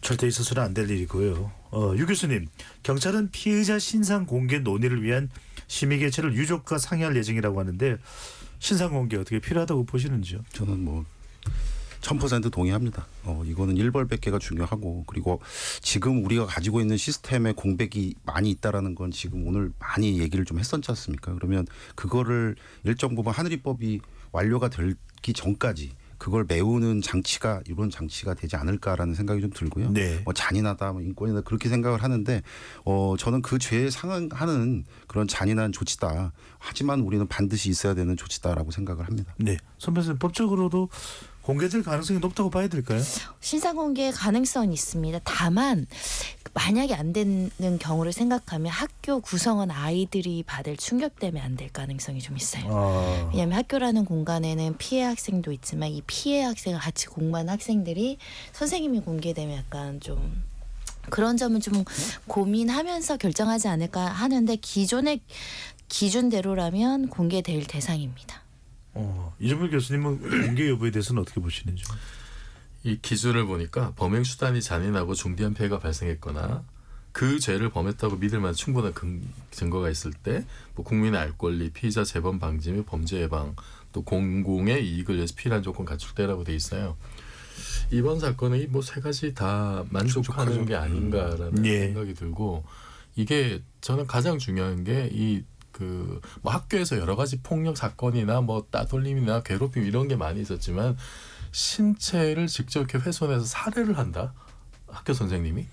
절대 있어서는 안 될 일이고요. 유 교수님, 경찰은 피의자 신상 공개 논의를 위한 심의 개최를 유족과 상의할 예정이라고 하는데 신상 공개 어떻게 필요하다고 보시는지요? 저는 뭐 1000% 동의합니다. 이거는 일벌백계가 중요하고, 그리고 지금 우리가 가지고 있는 시스템에 공백이 많이 있다라는 건 지금 오늘 많이 얘기를 좀 했었지 않습니까? 그러면 그거를 일정 부분 하늘이법이 완료가 되기 전까지 그걸 메우는 장치가 이런 장치가 되지 않을까라는 생각이 좀 들고요. 네. 뭐 잔인하다, 뭐 인권이다 그렇게 생각을 하는데 저는 그 죄에 상응하는 그런 잔인한 조치다. 하지만 우리는 반드시 있어야 되는 조치다라고 생각을 합니다. 네. 손 변호사님, 법적으로도 공개될 가능성이 높다고 봐야 될까요? 신상 공개 가능성이 있습니다. 다만 만약에 안 되는 경우를 생각하면 학교 구성원 아이들이 받을 충격 때문에 안 될 가능성이 좀 있어요. 왜냐하면 학교라는 공간에는 피해 학생도 있지만 이 피해 학생을 같이 공부하는 학생들이 선생님이 공개되면 약간 좀 그런 점을 좀 고민하면서 결정하지 않을까 하는데 기존의 기준대로라면 공개될 대상입니다. 이정필 교수님은 공개 여부에 대해서는 어떻게 보시는지? 이 기준을 보니까 범행 수단이 잔인하고 중대한 피해가 발생했거나 그 죄를 범했다고 믿을 만한 충분한 증거가 있을 때 뭐 국민의 알 권리, 피의자 재범 방지 및 범죄 예방, 또 공공의 이익을 위해서 필요한 조건 갖출 때라고 돼 있어요. 이번 사건은 뭐 세 가지 다 만족하는 게 아닌가라는 예. 생각이 들고, 이게 저는 가장 중요한 게 뭐 학교에서 여러 가지 폭력 사건이나 뭐 따돌림이나 괴롭힘 이런 게 많이 있었지만 신체를 직접 이렇게 훼손해서 살해를 한다, 학교 선생님이.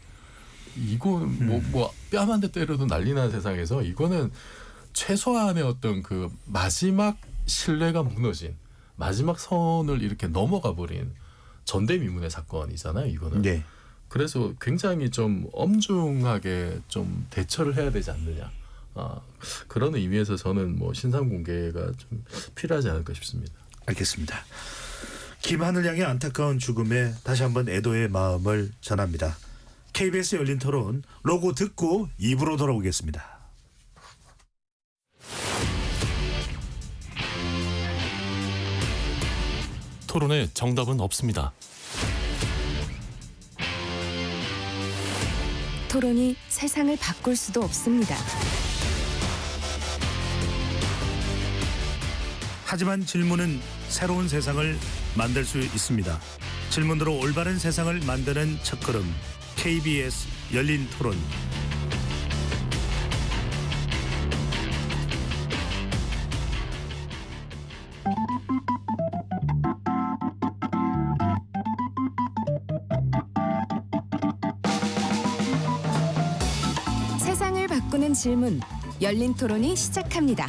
이건 뭐 뺨 한 대 때려도 난리 나는 세상에서 이거는 최소한의 어떤 그 마지막 신뢰가 무너진 마지막 선을 이렇게 넘어가 버린 전대미문의 사건이잖아요, 이거는. 네. 그래서 굉장히 좀 엄중하게 좀 대처를 해야 되지 않느냐. 그런 의미에서 저는 뭐 신상 공개가 좀 필요하지 않을까 싶습니다. 알겠습니다. 김하늘 양의 안타까운 죽음에 다시 한번 애도의 마음을 전합니다. KBS 열린 토론 로고 듣고 2부로 돌아오겠습니다. 토론에 정답은 없습니다. 토론이 세상을 바꿀 수도 없습니다. 하지만 질문은 새로운 세상을 만들 수 있습니다. 질문으로 올바른 세상을 만드는 첫걸음. KBS 열린 토론. 세상을 바꾸는 질문. 열린 토론이 시작합니다.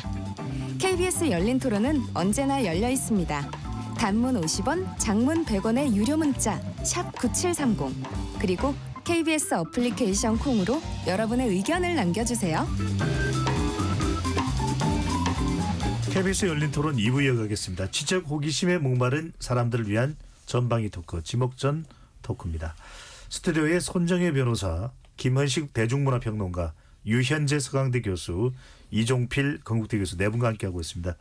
KBS 열린 토론은 언제나 열려 있습니다. 단문 50원, 장문 100원의 유료 문자 샵 9730 그리고 KBS 어플리케이션 콩으로 여러분의 의견을 남겨주세요. KBS 열린 토론 2부 이어가겠습니다. 지적 호기심에 목마른 사람들을 위한 전방위 토크, 지목전 토크입니다. 스튜디오에 손정혜 변호사, 김헌식 대중문화평론가, 유현재 서강대 교수, 이종필 건국대 교수 네 분과 함께하고 있습니다.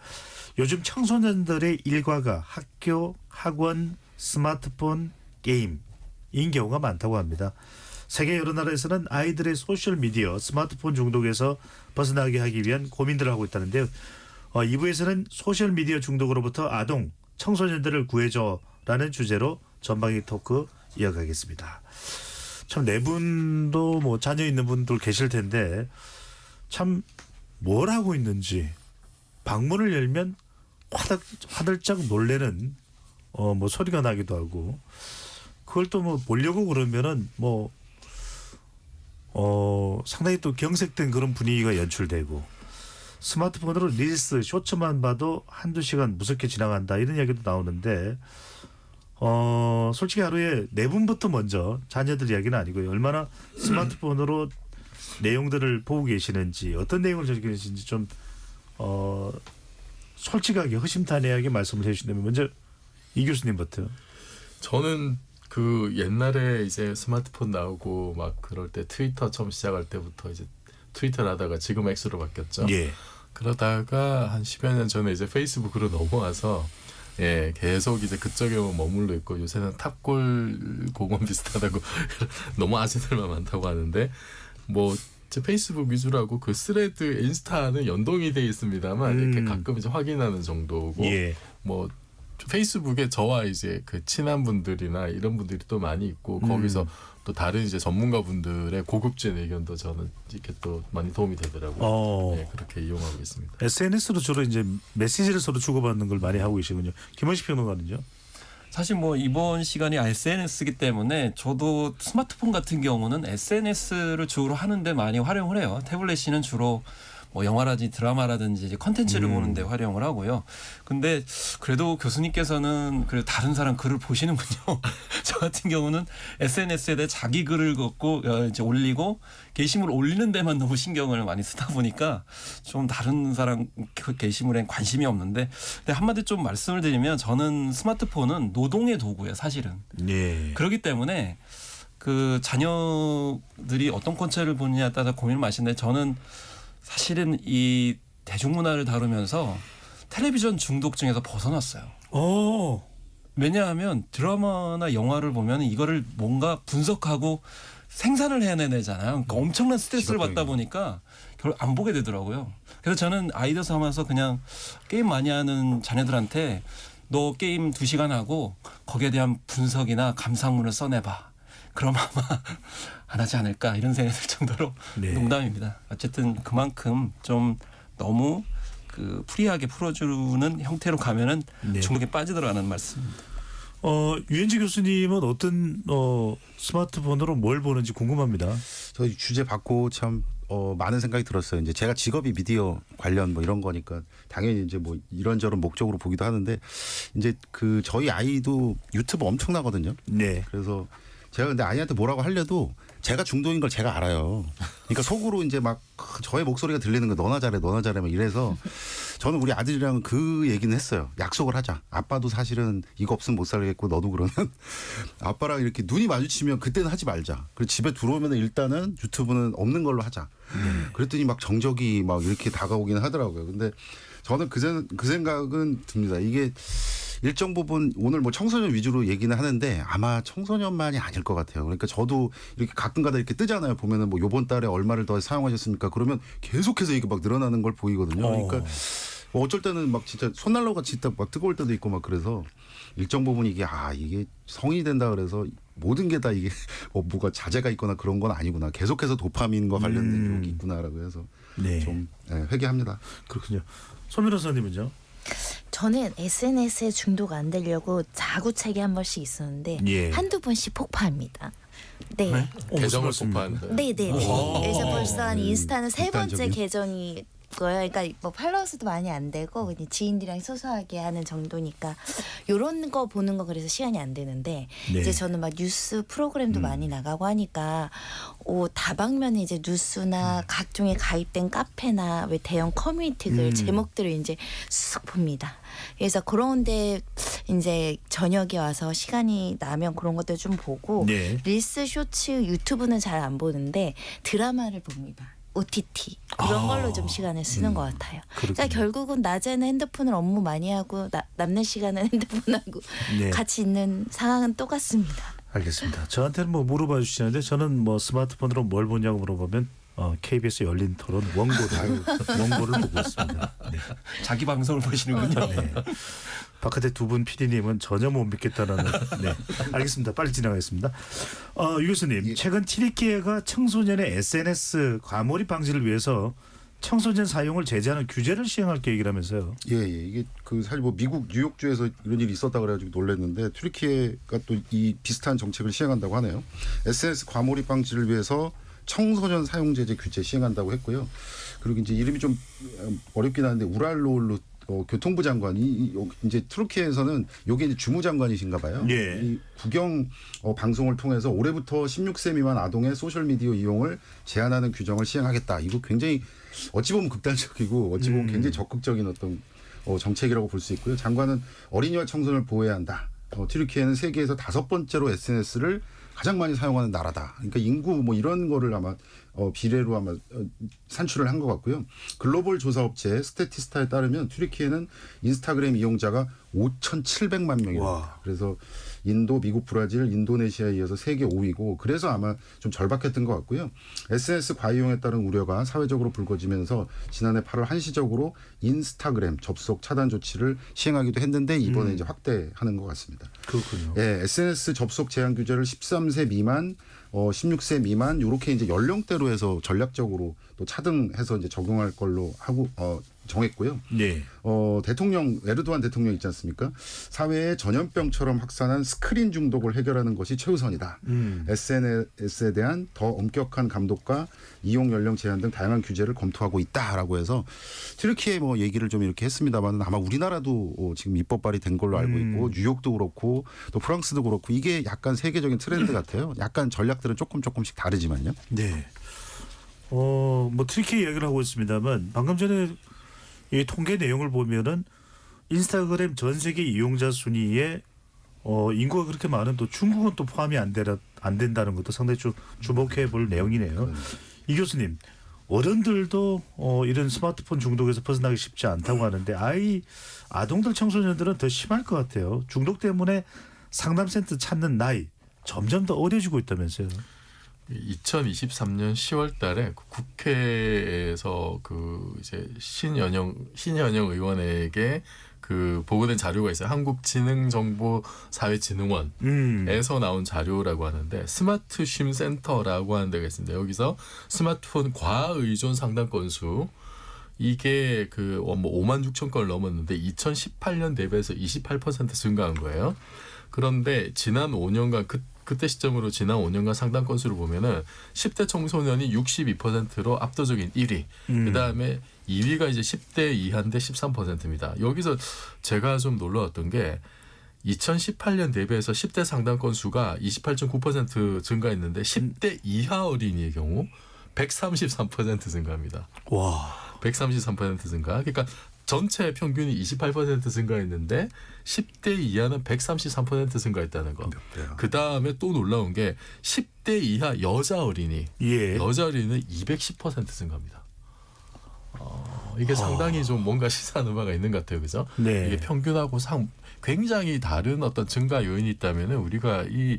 요즘 청소년들의 일과가 학교, 학원, 스마트폰, 게임인 경우가 많다고 합니다. 세계 여러 나라에서는 아이들의 소셜미디어, 스마트폰 중독에서 벗어나게 하기 위한 고민들을 하고 있다는데요. 2부에서는 소셜미디어 중독으로부터 아동, 청소년들을 구해줘라는 주제로 전방위 토크 이어가겠습니다. 참 네 분도 뭐 자녀 있는 분들 계실 텐데 참 뭘 하고 있는지 방문을 열면 화들짝 놀래는 뭐 소리가 나기도 하고 그걸 또 뭐 보려고 그러면은 뭐 상당히 또 경색된 그런 분위기가 연출되고 스마트폰으로 릴스, 쇼츠만 봐도 한두 시간 무섭게 지나간다 이런 이야기도 나오는데 솔직히 하루에 4분부터 먼저 자녀들 이야기는 아니고요. 얼마나 스마트폰으로 내용들을 보고 계시는지 어떤 내용을 저렇게 계시는지 좀 솔직하게 허심탄회하게 말씀을 해주신다면 먼저 이 교수님부터. 저는 그 옛날에 이제 스마트폰 나오고 막 그럴 때 트위터 처음 시작할 때부터 이제 트위터를 하다가 지금 X로 바뀌었죠. 예. 그러다가 한 10여 년 전에 이제 페이스북으로 넘어와서 예, 계속 이제 그쪽에만 머물러 있고 요새는 탑골 공원 비슷하다고 너무 아재들만 많다고 하는데 뭐 제 페이스북 위주로 하고 그 스레드, 인스타는 연동이 돼 있습니다만 이렇게 가끔 이제 확인하는 정도고 예. 뭐 페이스북에 저와 이제 그 친한 분들이나 이런 분들이 또 많이 있고 거기서 또 다른 이제 전문가 분들의 고급진 의견도 저는 이렇게 또 많이 도움이 되더라고요. 네, 그렇게 이용하고 있습니다. SNS로 주로 이제 메시지를 서로 주고받는 걸 많이 하고 계시군요. 김헌식 평론가는요? 사실 뭐 이번 시간이 SNS이기 때문에 저도 스마트폰 같은 경우는 SNS를 주로 하는데 많이 활용을 해요. 태블릿은 주로 뭐 영화라든지 드라마라든지 이제 컨텐츠를 보는데 활용을 하고요. 근데 그래도 교수님께서는 그래도 다른 사람 글을 보시는군요. 저 같은 경우는 SNS에 대해 자기 글을 걷고 이제 올리고 게시물 올리는 데만 너무 신경을 많이 쓰다 보니까 좀 다른 사람 게시물엔 관심이 없는데 근데 한마디 좀 말씀을 드리면 저는 스마트폰은 노동의 도구예요, 사실은. 예. 그렇기 때문에 그 자녀들이 어떤 콘텐츠를 보느냐에 따라 고민을 마시는데 저는 사실은 이 대중문화를 다루면서 텔레비전 중독증에서 벗어났어요. 왜냐하면 드라마나 영화를 보면 이거를 뭔가 분석하고 생산을 해내잖아요. 그러니까 엄청난 스트레스를 받다 보니까 결국 안 보게 되더라고요. 그래서 저는 아이들 삼아서 그냥 게임 많이 하는 자녀들한테 너 게임 2시간 하고 거기에 대한 분석이나 감상문을 써내봐. 그럼 아마 안 하지 않을까 이런 생각이 들 정도로 네. 농담입니다. 어쨌든 그만큼 좀 너무 그 프리하게 풀어주는 형태로 가면은 네. 중독에 빠지더라는 말씀입니다. 유현지 교수님은 어떤 스마트폰으로 뭘 보는지 궁금합니다. 저희 주제 받고 참 많은 생각이 들었어요. 이제 제가 직업이 미디어 관련 뭐 이런 거니까 당연히 이제 뭐 이런저런 목적으로 보기도 하는데 이제 그 저희 아이도 유튜브 엄청나거든요. 네. 그래서 제가 근데 아이한테 뭐라고 하려도 제가 중독인 걸 제가 알아요. 그러니까 속으로 이제 막 저의 목소리가 들리는 거 너나 잘해 막 이래서 저는 우리 아들이랑 그 얘기는 했어요. 약속을 하자. 아빠도 사실은 이거 없으면 못 살겠고 너도 그러면 아빠랑 이렇게 눈이 마주치면 그때는 하지 말자. 그리고 집에 들어오면 일단은 유튜브는 없는 걸로 하자. 그랬더니 막 정적이 막 이렇게 다가오긴 하더라고요. 근데 저는 그 생각은 듭니다. 이게 일정 부분 오늘 뭐 청소년 위주로 얘기는 하는데 아마 청소년만이 아닐 것 같아요. 그러니까 저도 이렇게 가끔가다 이렇게 뜨잖아요. 보면은 뭐 요번 달에 얼마를 더 사용하셨습니까? 그러면 계속해서 이게 막 늘어나는 걸 보이거든요. 그러니까 뭐 어쩔 때는 막 진짜 손난로가 진짜 막 뜨거울 때도 있고 막 그래서 일정 부분 이게 이게 성인이 된다 그래서 모든 게 다 이게 뭐가 자제가 있거나 그런 건 아니구나. 계속해서 도파민과 관련된 욕이 있구나라고 해서 네. 좀 회개합니다. 그렇군요. 손 변호사님은요? 저는 SNS에 중독 안 되려고 자구책이 한 번씩 있었는데 예. 한두 번씩 폭파합니다. 네. 계정을 무슨 말씀입니까? 폭파한다. 네네네. 그래서 벌써 한 인스타는 세 번째 극단적인? 계정이 거예요. 그러니까 뭐 팔로워 수도 많이 안 되고 그냥 지인들이랑 소소하게 하는 정도니까 요런 거 보는 거 그래서 시간이 안 되는데 네. 이제 저는 막 뉴스 프로그램도 많이 나가고 하니까 다방면에 이제 뉴스나 각종의 가입된 카페나 왜 대형 커뮤니티들 제목들을 이제 쑥 봅니다. 그래서 그런데 이제 저녁에 와서 시간이 나면 그런 것들 좀 보고 네. 릴스, 쇼츠, 유튜브는 잘 안 보는데 드라마를 봅니다. OTT 이런 걸로 좀 시간을 쓰는 것 같아요. 그러니까 결국은 낮에는 핸드폰을 업무 많이 하고 남는 시간은 핸드폰하고 네. 같이 있는 상황은 똑같습니다. 알겠습니다. 저한테는 뭐 물어봐 주시는데 저는 뭐 스마트폰으로 뭘 보냐고 물어보면 KBS 열린 토론 원고를 보고 있습니다. 네. 자기 방송을 보시는군요. 네. 바깥에 두 분 PD님은 전혀 못 믿겠다는. 네. 알겠습니다. 빨리 진행하겠습니다. 유 교수님, 최근 튀르키예가 청소년의 SNS 과몰입 방지를 위해서 청소년 사용을 제재하는 규제를 시행할 계획이라면서요. 예. 이게 사실 뭐 미국 뉴욕주에서 이런 일이 있었다 그래가지고 놀랐는데 튀르키예가 또 이 비슷한 정책을 시행한다고 하네요. SNS 과몰입 방지를 위해서 청소년 사용 제재 규제 시행한다고 했고요. 그리고 이제 이름이 좀 어렵긴 한데 우랄로울루 교통부 장관이 이제 튀르키예에서는 요게 이제 주무장관이신가 봐요. 예. 이 국영 방송을 통해서 올해부터 16세 미만 아동의 소셜 미디어 이용을 제한하는 규정을 시행하겠다. 이거 굉장히 어찌 보면 극단적이고 어찌 보면 굉장히 적극적인 어떤 정책이라고 볼 수 있고요. 장관은 어린이와 청소년을 보호해야 한다. 튀르키예는 세계에서 5번째로 SNS를 가장 많이 사용하는 나라다. 그러니까 인구 뭐 이런 거를 아마 비례로 아마 산출을 한 것 같고요. 글로벌 조사업체 스태티스타에 따르면 튀르키예는 인스타그램 이용자가 5,700만 명이다. 그래서 인도, 미국, 브라질, 인도네시아에 이어서 세계 5위고 그래서 아마 좀 절박했던 것 같고요. SNS 과이용에 따른 우려가 사회적으로 불거지면서 지난해 8월 한시적으로 인스타그램 접속 차단 조치를 시행하기도 했는데 이번에 이제 확대하는 것 같습니다. 그렇군요. 예, SNS 접속 제한 규제를 13세 미만, 16세 미만 이렇게 이제 연령대로 해서 전략적으로 또 차등해서 이제 적용할 걸로 하고 정했고요. 네. 대통령 에르도안 대통령 있지 않습니까? 사회에 전염병처럼 확산한 스크린 중독을 해결하는 것이 최우선이다. SNS에 대한 더 엄격한 감독과 이용 연령 제한 등 다양한 규제를 검토하고 있다라고 해서 튀르키예 뭐 얘기를 좀 이렇게 했습니다만 아마 우리나라도 지금 입법 발의된 걸로 알고 있고 뉴욕도 그렇고 또 프랑스도 그렇고 이게 약간 세계적인 트렌드 같아요. 약간 전략들은 조금씩 다르지만요. 네. 뭐 튀르키예 이야기를 하고 있습니다만 방금 전에 이 통계 내용을 보면은 인스타그램 전 세계 이용자 순위에 인구가 그렇게 많은 또 중국은 또 포함이 안 된다는 것도 상당히 좀 주목해 볼 내용이네요. 이 교수님, 어른들도 이런 스마트폰 중독에서 벗어나기 쉽지 않다고 하는데 아동들 청소년들은 더 심할 것 같아요. 중독 때문에 상담센터 찾는 나이 점점 더 어려지고 있다면서요. 2023년 10월 달에 국회에서 이제 신현영 의원에게 보고된 자료가 있어요. 한국지능정보사회진흥원에서 나온 자료라고 하는데 스마트 쉼 센터라고 하는 데가 있습니다. 여기서 스마트폰 과의존 상담 건수 이게 5만 6천 건을 넘었는데 2018년 대비해서 28% 증가한 거예요. 그런데 지난 5년간 그때 시점으로 지난 5년간 상담 건수를 보면은 10대 청소년이 62%로 압도적인 1위. 그다음에 2위가 이제 10대 이하인데 13%입니다. 여기서 제가 좀 놀라웠던 게 2018년 대비해서 10대 상담 건수가 28.9% 증가했는데 10대 이하 어린이의 경우 133% 증가합니다. 와. 133% 증가. 그러니까 전체 평균이 28% 증가했는데 10대 이하는 133% 증가했다는 거. 그 다음에 또 놀라운 게 10대 이하 여자 어린이. 예. 여자 어린이는 210% 증가합니다. 이게 상당히 좀 뭔가 시사하는 바가 있는 것 같아요, 그죠? 네. 이게 평균하고 굉장히 다른 어떤 증가 요인이 있다면 우리가 이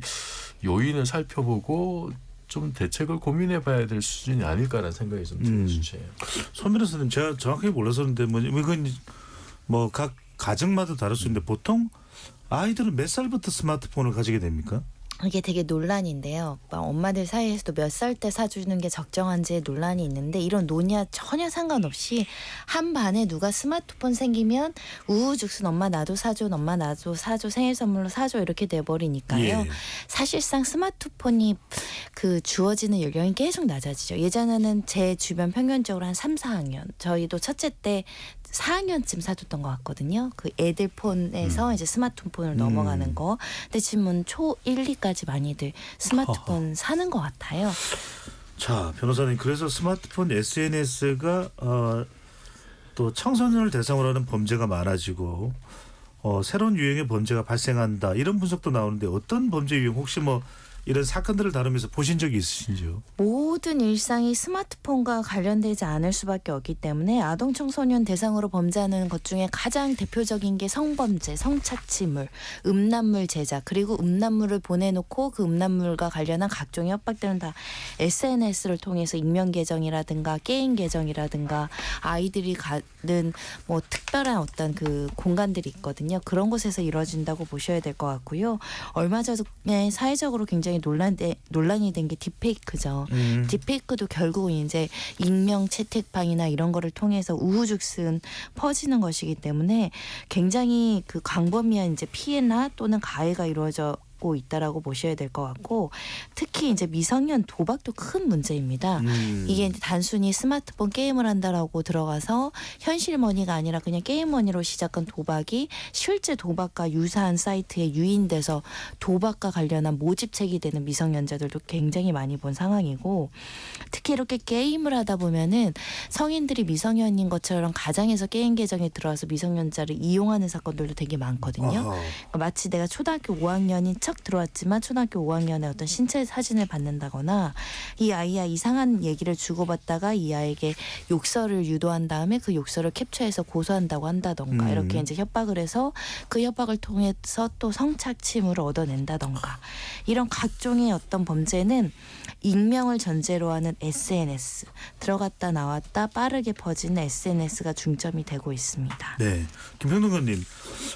요인을 살펴보고 좀 대책을 고민해봐야 될 수준이 아닐까라는 생각이 좀 드는 주제예요. 손 변호사님, 제가 정확하게 몰랐었는데 이건 뭐 각 가정마다 다를 수 있는데 보통 아이들은 몇 살부터 스마트폰을 가지게 됩니까? 이게 되게 논란인데요. 엄마들 사이에서도 몇 살 때 사주는 게 적정한지에 논란이 있는데 이런 논의와 전혀 상관없이 한 반에 누가 스마트폰 생기면 우후죽순 엄마 나도 사줘, 엄마 나도 사줘, 생일 선물로 사줘 이렇게 돼버리니까요. 예. 사실상 스마트폰이 그 주어지는 연령이 계속 낮아지죠. 예전에는 제 주변 평균적으로 한 3, 4학년. 저희도 첫째 때 4학년쯤 사줬던 것 같거든요. 그 애들 폰에서 이제 스마트폰을 넘어가는 거. 근데 지금은 초 1, 2까지 많이들 스마트폰 사는 것 같아요. 자, 변호사님, 그래서 스마트폰 SNS가 또 청소년을 대상으로 하는 범죄가 많아지고 새로운 유형의 범죄가 발생한다 이런 분석도 나오는데 어떤 범죄 유형 혹시 뭐 이런 사건들을 다루면서 보신 적이 있으신지요? 모든 일상이 스마트폰과 관련되지 않을 수밖에 없기 때문에 아동 청소년 대상으로 범죄하는 것 중에 가장 대표적인 게 성범죄, 성착취물, 음란물 제작, 그리고 음란물을 보내놓고 그 음란물과 관련한 각종의 협박들은 다 SNS를 통해서 익명 계정이라든가 게임 계정이라든가 아이들이 가는 뭐 특별한 어떤 그 공간들이 있거든요. 그런 곳에서 이루어진다고 보셔야 될 것 같고요. 얼마 전에 사회적으로 굉장히 논란이 된 게 딥페이크죠. 딥페이크도 결국은 이제 익명 채택방이나 이런 거를 통해서 우후죽순 퍼지는 것이기 때문에 굉장히 그 광범위한 이제 피해나 또는 가해가 이루어져 있다라고 보셔야 될 것 같고 특히 이제 미성년 도박도 큰 문제입니다. 이게 이제 단순히 스마트폰 게임을 한다라고 들어가서 현실 머니가 아니라 그냥 게임 머니로 시작한 도박이 실제 도박과 유사한 사이트에 유인돼서 도박과 관련한 모집책이 되는 미성년자들도 굉장히 많이 본 상황이고 특히 이렇게 게임을 하다 보면은 성인들이 미성년인 것처럼 가장에서 게임 계정에 들어와서 미성년자를 이용하는 사건들도 되게 많거든요. 그러니까 마치 내가 초등학교 5학년인 척 들어왔지만 초등학교 5학년에 어떤 신체 사진을 받는다거나 이 아이와 이상한 얘기를 주고받다가 이 아이에게 욕설을 유도한 다음에 그 욕설을 캡처해서 고소한다고 한다던가 이렇게 이제 협박을 해서 그 협박을 통해서 또 성착취물을 얻어낸다던가 이런 각종의 어떤 범죄는 익명을 전제로 하는 SNS 들어갔다 나왔다 빠르게 퍼지는 SNS가 중점이 되고 있습니다. 네, 김평동관님,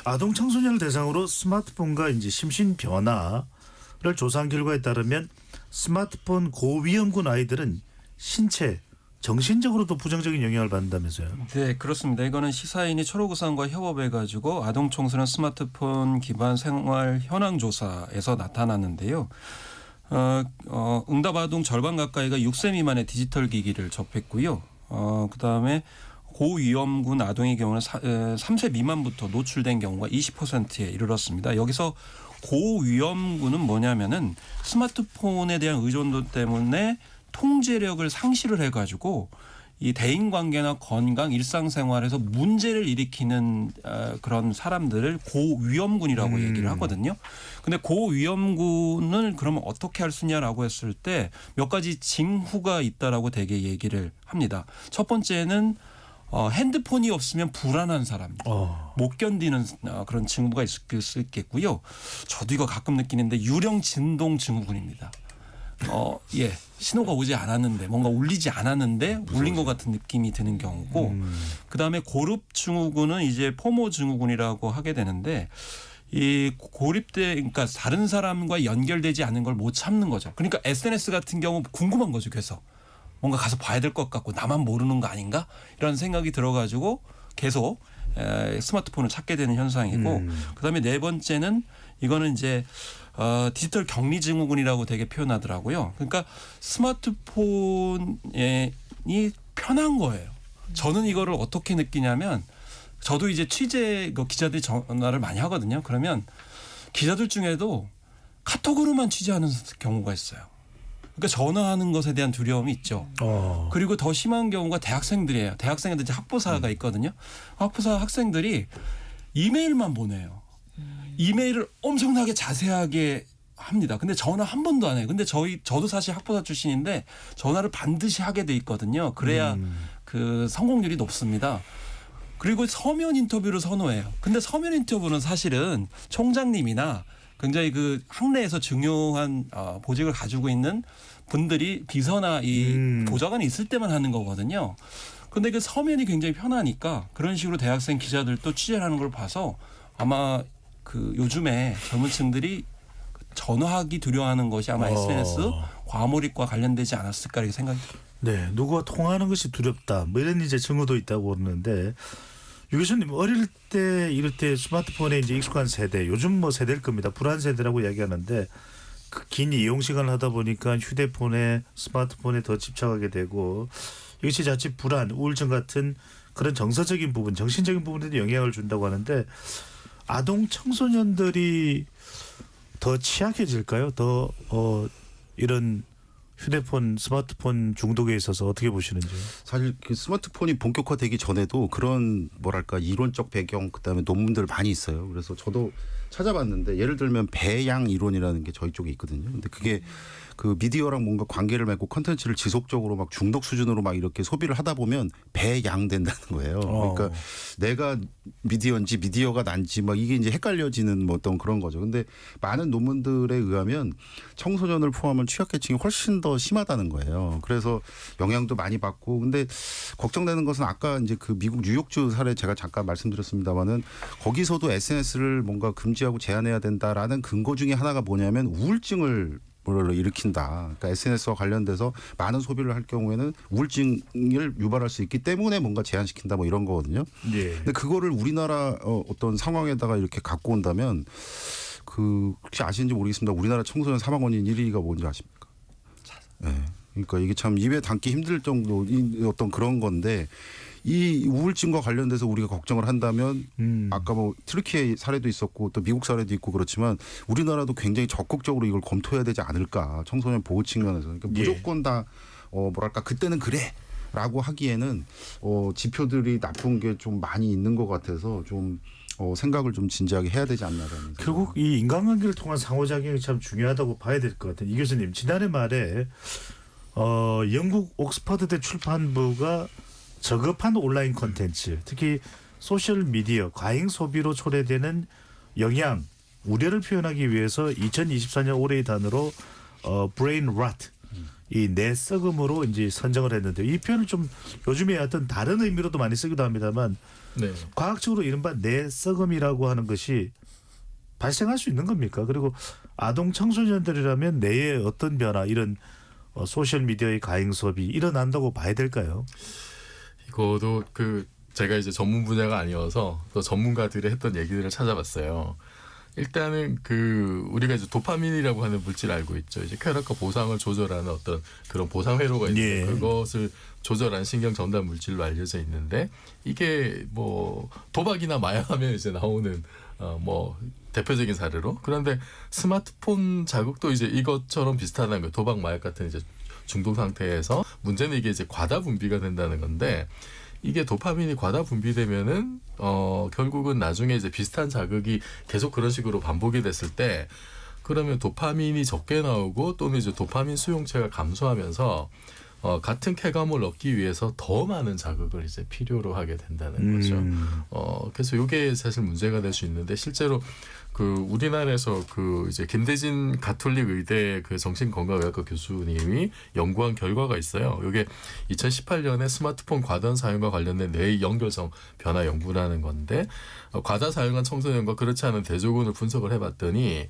아동 청소년을 대상으로 스마트폰과 이제 심신 변화를 조사한 결과에 따르면 스마트폰 고위험군 아이들은 신체, 정신적으로도 부정적인 영향을 받는다면서요? 네, 그렇습니다. 이거는 시사인이 초록우산과 협업해가지고 아동 청소년 스마트폰 기반 생활 현황 조사에서 나타났는데요. 응답 아동 절반 가까이가 6세 미만의 디지털 기기를 접했고요. 그다음에 고위험군 아동의 경우는 3세 미만부터 노출된 경우가 20%에 이르렀습니다. 여기서 고위험군은 뭐냐면은 스마트폰에 대한 의존도 때문에 통제력을 상실을 해가지고 이 대인관계나 건강, 일상생활에서 문제를 일으키는 그런 사람들을 고위험군이라고 얘기를 하거든요. 근데 고위험군을 그러면 어떻게 할 수 있냐라고 했을 때 몇 가지 징후가 있다라고 되게 얘기를 합니다. 첫 번째는 핸드폰이 없으면 불안한 사람, 못 견디는 그런 징후가 있을 수 있겠고요. 저도 이거 가끔 느끼는데 유령 진동 증후군입니다. 예, 신호가 오지 않았는데 뭔가 울리지 않았는데 울린 것 같은 느낌이 드는 경우고, 그 다음에 고립 증후군은 이제 포모 증후군이라고 하게 되는데 이 고립돼, 그러니까 다른 사람과 연결되지 않는 걸 못 참는 거죠. 그러니까 SNS 같은 경우 궁금한 거죠. 그래서 뭔가 가서 봐야 될 것 같고 나만 모르는 거 아닌가 이런 생각이 들어가지고 계속 스마트폰을 찾게 되는 현상이고, 그다음에 네 번째는 이거는 이제 디지털 격리 증후군이라고 되게 표현하더라고요. 그러니까 스마트폰이 편한 거예요. 저는 이거를 어떻게 느끼냐면 저도 이제 취재 기자들이 전화를 많이 하거든요. 그러면 기자들 중에도 카톡으로만 취재하는 경우가 있어요. 그러니까 전화하는 것에 대한 두려움이 있죠. 그리고 더 심한 경우가 대학생들이에요. 대학생들 이제 학부사가 있거든요. 학부사 학생들이 이메일만 보내요. 이메일을 엄청나게 자세하게 합니다. 근데 전화 한 번도 안 해요. 근데 저도 사실 학부사 출신인데 전화를 반드시 하게 돼 있거든요. 그래야 그 성공률이 높습니다. 그리고 서면 인터뷰를 선호해요. 근데 서면 인터뷰는 사실은 총장님이나 굉장히 그 학내에서 중요한 보직을 가지고 있는 분들이 비서나 이 보좌관이 있을 때만 하는 거거든요. 근데 그 서면이 굉장히 편하니까 그런 식으로 대학생 기자들도 취재를 하는 걸 봐서 아마 그 요즘에 젊은 층들이 전화하기 두려워하는 것이 아마 SNS 과몰입과 관련되지 않았을까 이렇게 생각이 듭니다. 네, 누구와 통화하는 것이 두렵다. 뭐 이런 이제 증오도 있다고 그러는데 유 교수님 어릴 때 이럴 때 스마트폰에 이제 익숙한 세대, 요즘 뭐 세대일 겁니다. 불안 세대라고 이야기하는데 그 긴 이용 시간을 하다 보니까 휴대폰에 스마트폰에 더 집착하게 되고 이것이 자칫 불안, 우울증 같은 그런 정서적인 부분, 정신적인 부분에도 영향을 준다고 하는데 아동 청소년들이 더 취약해질까요? 더 이런 휴대폰, 스마트폰 중독에 있어서 어떻게 보시는지요? 사실 그 스마트폰이 본격화되기 전에도 그런 뭐랄까 이론적 배경 그다음에 논문들 많이 있어요. 그래서 저도 찾아봤는데 예를 들면 배양 이론이라는 게 저희 쪽에 있거든요. 근데 그게 그 미디어랑 뭔가 관계를 맺고 컨텐츠를 지속적으로 막 중독 수준으로 막 이렇게 소비를 하다 보면 배양된다는 거예요. 그러니까 내가 미디어인지 미디어가 난지 막 이게 이제 헷갈려지는 뭐 어떤 그런 거죠. 근데 많은 논문들에 의하면 청소년을 포함한 취약계층이 훨씬 더 심하다는 거예요. 그래서 영향도 많이 받고 근데 걱정되는 것은 아까 이제 그 미국 뉴욕주 사례 제가 잠깐 말씀드렸습니다마는 거기서도 SNS를 뭔가 금지하고 제한해야 된다라는 근거 중에 하나가 뭐냐면 우울증을 일으킨다. 그러니까 SNS와 관련돼서 많은 소비를 할 경우에는 우울증을 유발할 수 있기 때문에 뭔가 제한시킨다 뭐 이런 거거든요. 예. 근데 그거를 우리나라 어떤 상황에다가 이렇게 갖고 온다면 그 혹시 아시는지 모르겠습니다. 우리나라 청소년 사망 원인 1위가 뭔지 아십니까? 네. 그러니까 이게 참 입에 담기 힘들 정도의 어떤 그런 건데 이 우울증과 관련돼서 우리가 걱정을 한다면 아까 뭐 트르키예 사례도 있었고 또 미국 사례도 있고 그렇지만 우리나라도 굉장히 적극적으로 이걸 검토해야 되지 않을까 청소년 보호 측면에서 그러니까 무조건 다 뭐랄까 그때는 그래라고 하기에는 지표들이 나쁜 게 좀 많이 있는 것 같아서 좀 생각을 좀 진지하게 해야 되지 않나라는 결국 이 인간관계를 통한 상호작용이 참 중요하다고 봐야 될 것 같아요. 이 교수님 지난해 말에 영국 옥스퍼드대 출판부가 저급한 온라인 콘텐츠, 특히 소셜 미디어 과잉 소비로 초래되는 영향, 우려를 표현하기 위해서 2024년 올해의 단어로 brain rot, 이 뇌 썩음으로 이제 선정을 했는데 이 표현을 좀 요즘에 어떤 다른 의미로도 많이 쓰기도 합니다만 네. 과학적으로 이른바 뇌 썩음이라고 하는 것이 발생할 수 있는 겁니까? 그리고 아동 청소년들이라면 뇌의 어떤 변화, 이런 소셜 미디어의 과잉 소비 일어난다고 봐야 될까요? 이거도 그 제가 이제 전문 분야가 아니어서 또 전문가들이 했던 얘기들을 찾아봤어요. 일단은 그 우리가 이제 도파민이라고 하는 물질 알고 있죠. 이제 쾌락과 보상을 조절하는 어떤 그런 보상 회로가 있는데 그것을 조절한 신경 전달 물질로 알려져 있는데 이게 뭐 도박이나 마약하면 이제 나오는 뭐 대표적인 사례로. 그런데 스마트폰 자극도 이제 이것처럼 비슷하다는 거예요. 도박, 마약 같은 이제 중독 상태에서 문제는 이게 이제 과다 분비가 된다는 건데 이게 도파민이 과다 분비되면은 결국은 나중에 이제 비슷한 자극이 계속 그런 식으로 반복이 됐을 때 그러면 도파민이 적게 나오고 또는 이제 도파민 수용체가 감소하면서 같은 쾌감을 얻기 위해서 더 많은 자극을 이제 필요로 하게 된다는 거죠. 그래서 이게 사실 문제가 될 수 있는데 실제로 그 우리나라에서 그 이제 김대진 가톨릭 의대 그 정신건강의학과 교수님이 연구한 결과가 있어요. 이게 2018년에 스마트폰 과다 사용과 관련된 뇌의 연결성 변화 연구라는 건데 과다 사용한 청소년과 그렇지 않은 대조군을 분석을 해봤더니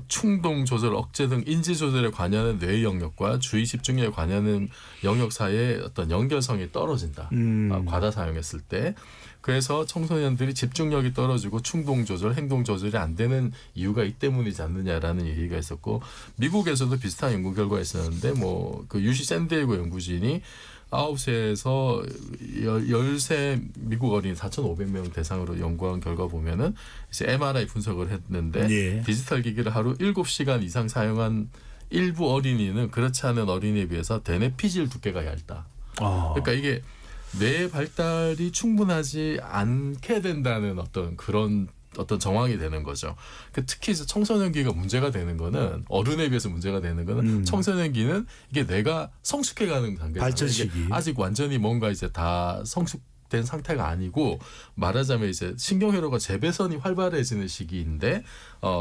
충동 조절, 억제 등 인지 조절에 관여하는 뇌의 영역과 주의 집중력에 관여하는 영역 사이의 어떤 연결성이 떨어진다. 과다 사용했을 때. 그래서 청소년들이 집중력이 떨어지고 충동 조절, 행동 조절이 안 되는 이유가 이 때문이지 않느냐라는 얘기가 있었고 미국에서도 비슷한 연구 결과가 있었는데 뭐 그 UC 샌디에이고 연구진이 9세에서 13 미국 어린이 4,500명 대상으로 연구한 결과 보면은 이제 MRI 분석을 했는데 디지털 기기를 하루 7시간 이상 사용한 일부 어린이는 그렇지 않은 어린이에 비해서 대뇌 피질 두께가 얇다. 그러니까 이게 뇌 발달이 충분하지 않게 된다는 어떤 그런 어떤 정황이 되는 거죠. 특히 이제 청소년기가 문제가 되는 거는 어른에 비해서 문제가 되는 거는 청소년기는 이게 뇌가 성숙해가는 단계잖아요. 발전 시기. 아직 완전히 뭔가 이제 다 성숙된 상태가 아니고 말하자면 이제 신경회로가 재배선이 활발해지는 시기인데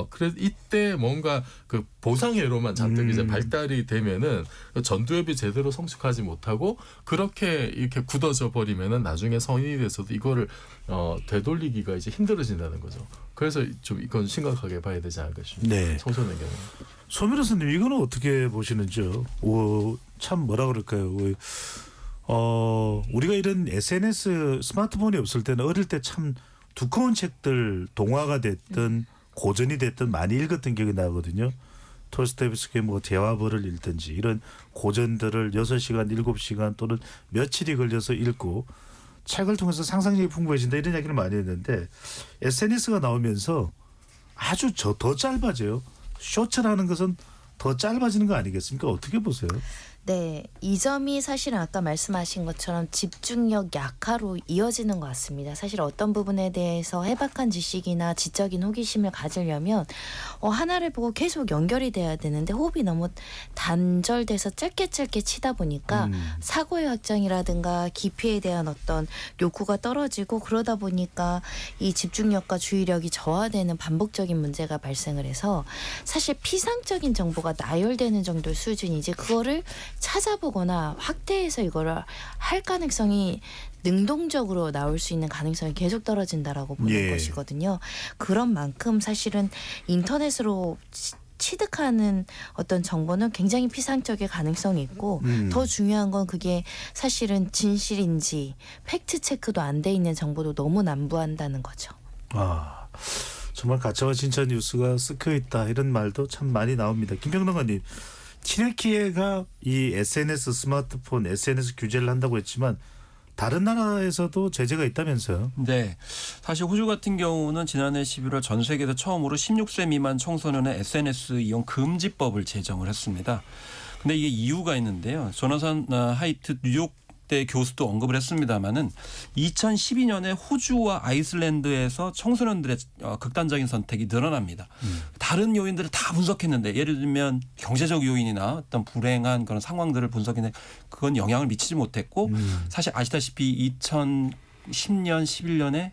그래 이때 뭔가 그 보상회로만 잔뜩 이제 발달이 되면은 전두엽이 제대로 성숙하지 못하고 그렇게 이렇게 굳어져 버리면은 나중에 성인이 돼서도 이거를 되돌리기가 이제 힘들어진다는 거죠. 그래서 좀 이건 심각하게 봐야 되지 않을까 싶습니다. 네. 청소년 경우. 소미로 선생님 이거는 어떻게 보시는지요? 참 뭐라 그럴까요? 우리가 이런 SNS 스마트폰이 없을 때는 어릴 때 참 두꺼운 책들 동화가 됐든 고전이 됐든 많이 읽었던 기억이 나거든요. 톨스토이브스키의 뭐 대화벌을 읽든지 이런 고전들을 6시간, 7시간 또는 며칠이 걸려서 읽고 책을 통해서 상상력이 풍부해진다 이런 이야기를 많이 했는데 SNS가 나오면서 아주 더 짧아져요. 쇼츠라는 것은 더 짧아지는 거 아니겠습니까? 어떻게 보세요? 네, 이 점이 사실은 아까 말씀하신 것처럼 집중력 약화로 이어지는 것 같습니다. 사실 어떤 부분에 대해서 해박한 지식이나 지적인 호기심을 가지려면 하나를 보고 계속 연결이 돼야 되는데 호흡이 너무 단절돼서 짧게 치다 보니까 사고의 확장이라든가 깊이에 대한 어떤 욕구가 떨어지고 그러다 보니까 이 집중력과 주의력이 저하되는 반복적인 문제가 발생을 해서 사실 피상적인 정보가 나열되는 정도의 수준이지 그거를 찾아보거나 확대해서 이거를 할 가능성이 능동적으로 나올 수 있는 가능성이 계속 떨어진다라고 보는 것이거든요. 그런 만큼 사실은 인터넷으로 취득하는 어떤 정보는 굉장히 피상적일 가능성이 있고 더 중요한 건 그게 사실은 진실인지 팩트 체크도 안 돼 있는 정보도 너무 난무한다는 거죠. 정말 가짜와 진짜 뉴스가 섞여 있다 이런 말도 참 많이 나옵니다. 김평론가님. 튀르키예가 이 SNS 스마트폰 SNS 규제를 한다고 했지만 다른 나라에서도 제재가 있다면서요? 네. 사실 호주 같은 경우는 지난해 11월 전 세계에서 처음으로 16세 미만 청소년의 SNS 이용 금지법을 제정을 했습니다. 근데 이게 이유가 있는데요. 조나산 하이트 뉴욕대 교수도 언급을 했습니다마는 2012년에 호주와 아이슬란드에서 청소년들의 극단적인 선택이 늘어납니다. 다른 요인들을 다 분석했는데 예를 들면 경제적 요인이나 어떤 불행한 그런 상황들을 분석했는데 그건 영향을 미치지 못했고 사실 아시다시피 2010년 11년에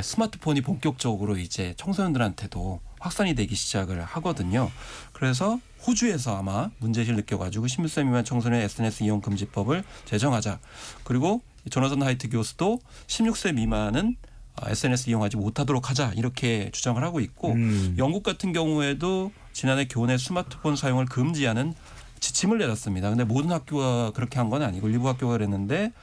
스마트폰이 본격적으로 이제 청소년들한테도 확산이 되기 시작을 하거든요. 그래서 호주에서 아마 문제를 느껴가지고 16세 미만 청소년 SNS 이용 금지법을 제정하자. 그리고 조나선 하이트 교수도 16세 미만은 SNS 이용하지 못하도록 하자 이렇게 주장을 하고 있고 영국 같은 경우에도 지난해 교내 스마트폰 사용을 금지하는 지침을 내렸습니다. 근데 모든 학교가 그렇게 한 건 아니고 일부 학교가 그랬는데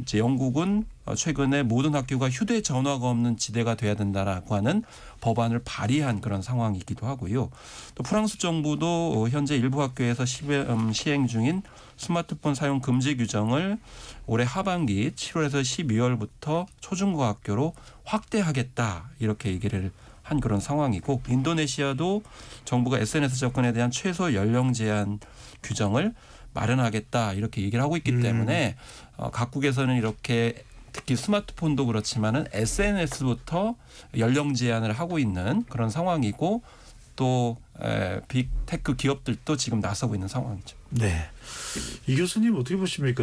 이제 영국은 최근에 모든 학교가 휴대전화가 없는 지대가 돼야 된다라고 하는 법안을 발의한 그런 상황이기도 하고요. 또 프랑스 정부도 현재 일부 학교에서 시행 중인 스마트폰 사용 금지 규정을 올해 하반기 7월에서 12월부터 초중고학교로 확대하겠다 이렇게 얘기를 한 그런 상황이고 인도네시아도 정부가 SNS 접근에 대한 최소 연령 제한 규정을 마련하겠다 이렇게 얘기를 하고 있기 때문에 각국에서는 이렇게 특히 스마트폰도 그렇지만은 SNS부터 연령 제한을 하고 있는 그런 상황이고 또 빅테크 기업들도 지금 나서고 있는 상황이죠. 네. 이 교수님 어떻게 보십니까?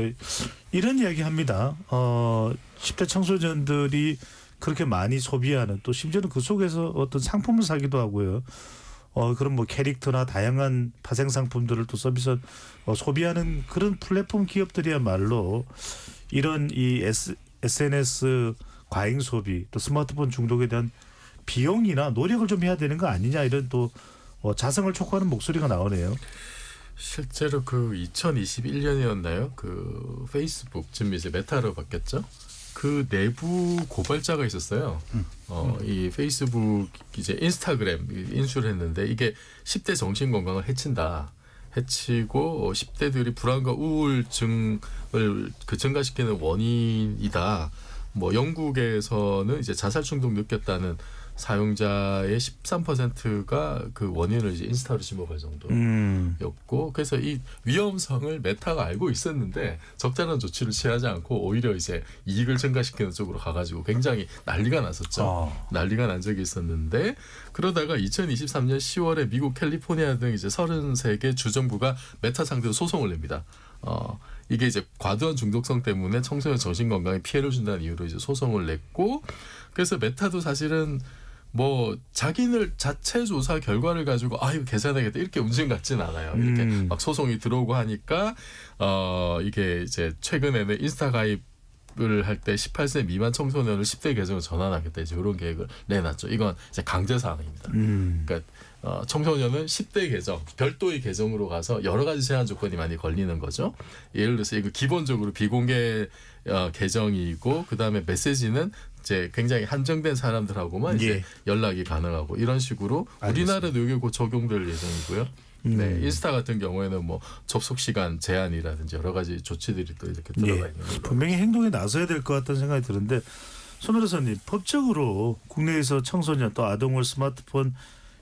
이런 이야기 합니다. 10대 청소년들이 그렇게 많이 소비하는 또 심지어는 그 속에서 어떤 상품을 사기도 하고요. 그런 뭐 캐릭터나 다양한 파생 상품들을 또 서비스 소비하는 그런 플랫폼 기업들이야말로 이런 이 SNS 과잉 소비 또 스마트폰 중독에 대한 비용이나 노력을 좀 해야 되는 거 아니냐 이런 또 자성을 촉구하는 목소리가 나오네요. 실제로 그 2021년이었나요? 그 페이스북 지금 이제 메타로 바뀌었죠. 그 내부 고발자가 있었어요. 이 페이스북 이제 인스타그램 인수를 했는데 이게 10대 정신 건강을 해친다. 해치고 10대들이 불안과 우울증을 증가시키는 원인이다. 뭐 영국에서는 이제 자살 충동 느꼈다는 사용자의 13%가 그 원인을 이제 인스타로 지목할 정도였고 그래서 이 위험성을 메타가 알고 있었는데 적절한 조치를 취하지 않고 오히려 이제 이익을 증가시키는 쪽으로 가가지고 굉장히 난리가 났었죠. 난리가 난 적이 있었는데 그러다가 2023년 10월에 미국 캘리포니아 등 이제 33개 주정부가 메타 상대로 소송을 냅니다. 이게 이제 과도한 중독성 때문에 청소년 정신 건강에 피해를 준다는 이유로 이제 소송을 냈고 그래서 메타도 사실은 뭐 자기들 자체 조사 결과를 가지고 이거 개선하겠다 이렇게 움직임 같진 않아요. 이렇게 막 소송이 들어오고 하니까 이게 이제 최근에는 인스타 가입을 할 때 18세 미만 청소년을 10대 계정으로 전환하겠다 이제 이런 계획을 내놨죠. 이건 이제 강제 사항입니다. 그러니까 청소년은 10대 계정, 별도의 계정으로 가서 여러 가지 제한 조건이 많이 걸리는 거죠. 예를 들어서 이거 기본적으로 비공개 계정이고 그다음에 메시지는 이제 굉장히 한정된 사람들하고만 이제 연락이 가능하고 이런 식으로 우리나라도 이게 곧 적용될 예정이고요. 네, 인스타 같은 경우에는 뭐 접속 시간 제한이라든지 여러 가지 조치들이 또 이렇게 들어가 있는 거죠. 분명히 행동에 나서야 될 것 같다는 생각이 드는데 손 변호사님 법적으로 국내에서 청소년 또 아동을 스마트폰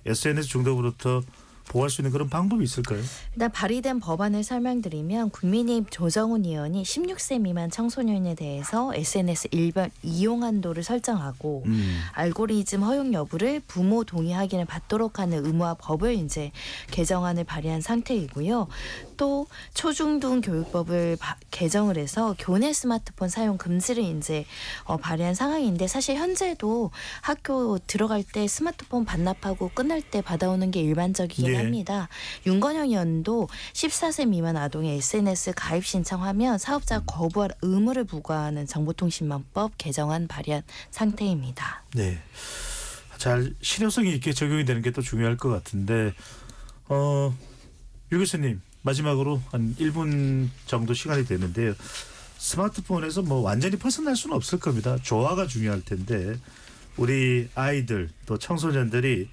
SNS 중독으로부터 보호할 수 있는 그런 방법이 있을까요? 일단 발의된 법안을 설명드리면 국민의힘 조정훈 의원이 16세 미만 청소년에 대해서 SNS 일반 이용 한도를 설정하고 알고리즘 허용 여부를 부모 동의 확인을 받도록 하는 의무화 법을 이제 개정안을 발의한 상태이고요. 또 초중등 교육법을 개정을 해서 교내 스마트폰 사용 금지를 이제 발의한 상황인데 사실 현재도 학교 들어갈 때 스마트폰 반납하고 끝날 때 받아오는 게 일반적이긴 합니다. 윤건영 의원도 14세 미만 아동의 SNS 가입 신청하면 사업자가 거부할 의무를 부과하는 정보통신망법 개정안 발의한 상태입니다. 네, 잘 실효성이 있게 적용이 되는 게 또 중요할 것 같은데 유 교수님 마지막으로 한 1분 정도 시간이 되는데요. 스마트폰에서 뭐 완전히 벗어날 수는 없을 겁니다. 조화가 중요할 텐데 우리 아이들 또 청소년들이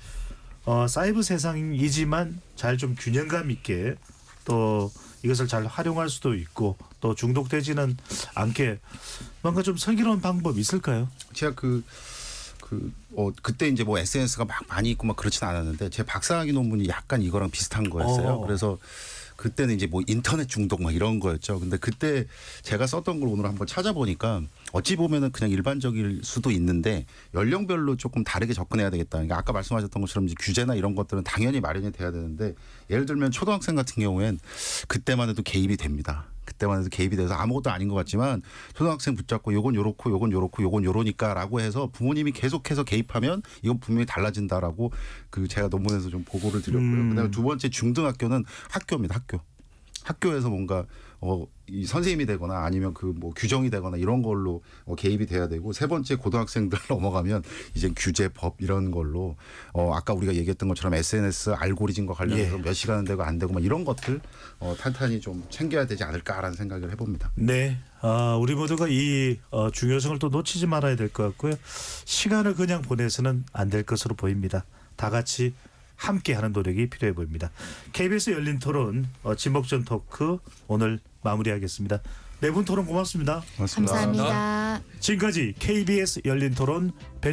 사이버 세상이지만 잘 좀 균형감 있게 또 이것을 잘 활용할 수도 있고 또 중독되지는 않게 뭔가 좀 슬기로운 방법이 있을까요? 제가 그때 이제 뭐 SNS가 막 많이 있고 막 그렇진 않았는데 제 박사학위 논문이 약간 이거랑 비슷한 거였어요. 그래서 그때는 이제 뭐 인터넷 중독 막 이런 거였죠. 근데 그때 제가 썼던 걸 오늘 한번 찾아보니까 어찌 보면은 그냥 일반적일 수도 있는데 연령별로 조금 다르게 접근해야 되겠다. 그러니까 아까 말씀하셨던 것처럼 이제 규제나 이런 것들은 당연히 마련이 돼야 되는데 예를 들면 초등학생 같은 경우엔 그때만 해도 개입이 됩니다. 그때만 해도 개입이 돼서 아무것도 아닌 것 같지만 초등학생 붙잡고 요건 요렇고 요건 요렇고 요건 요러니까라고 해서 부모님이 계속해서 개입하면 이건 분명히 달라진다라고 그 제가 논문에서 좀 보고를 드렸고요. 그다음에 두 번째 중등학교는 학교입니다. 학교에서 뭔가 이 선생님이 되거나 아니면 그 뭐 규정이 되거나 이런 걸로 개입이 돼야 되고 세 번째 고등학생들 넘어가면 이제 규제법 이런 걸로 아까 우리가 얘기했던 것처럼 SNS 알고리즘과 관련해서 몇 시간은 되고 안 되고 막 이런 것들 탄탄히 좀 챙겨야 되지 않을까라는 생각을 해봅니다. 네, 우리 모두가 이 중요성을 또 놓치지 말아야 될 것 같고요. 시간을 그냥 보내서는 안 될 것으로 보입니다. 다 같이 함께하는 노력이 필요해 보입니다. KBS 열린 토론 지목전 토크 오늘 마무리하겠습니다. 네 분 토론 고맙습니다. 고맙습니다. 감사합니다. 지금까지 KBS 열린 토론 배종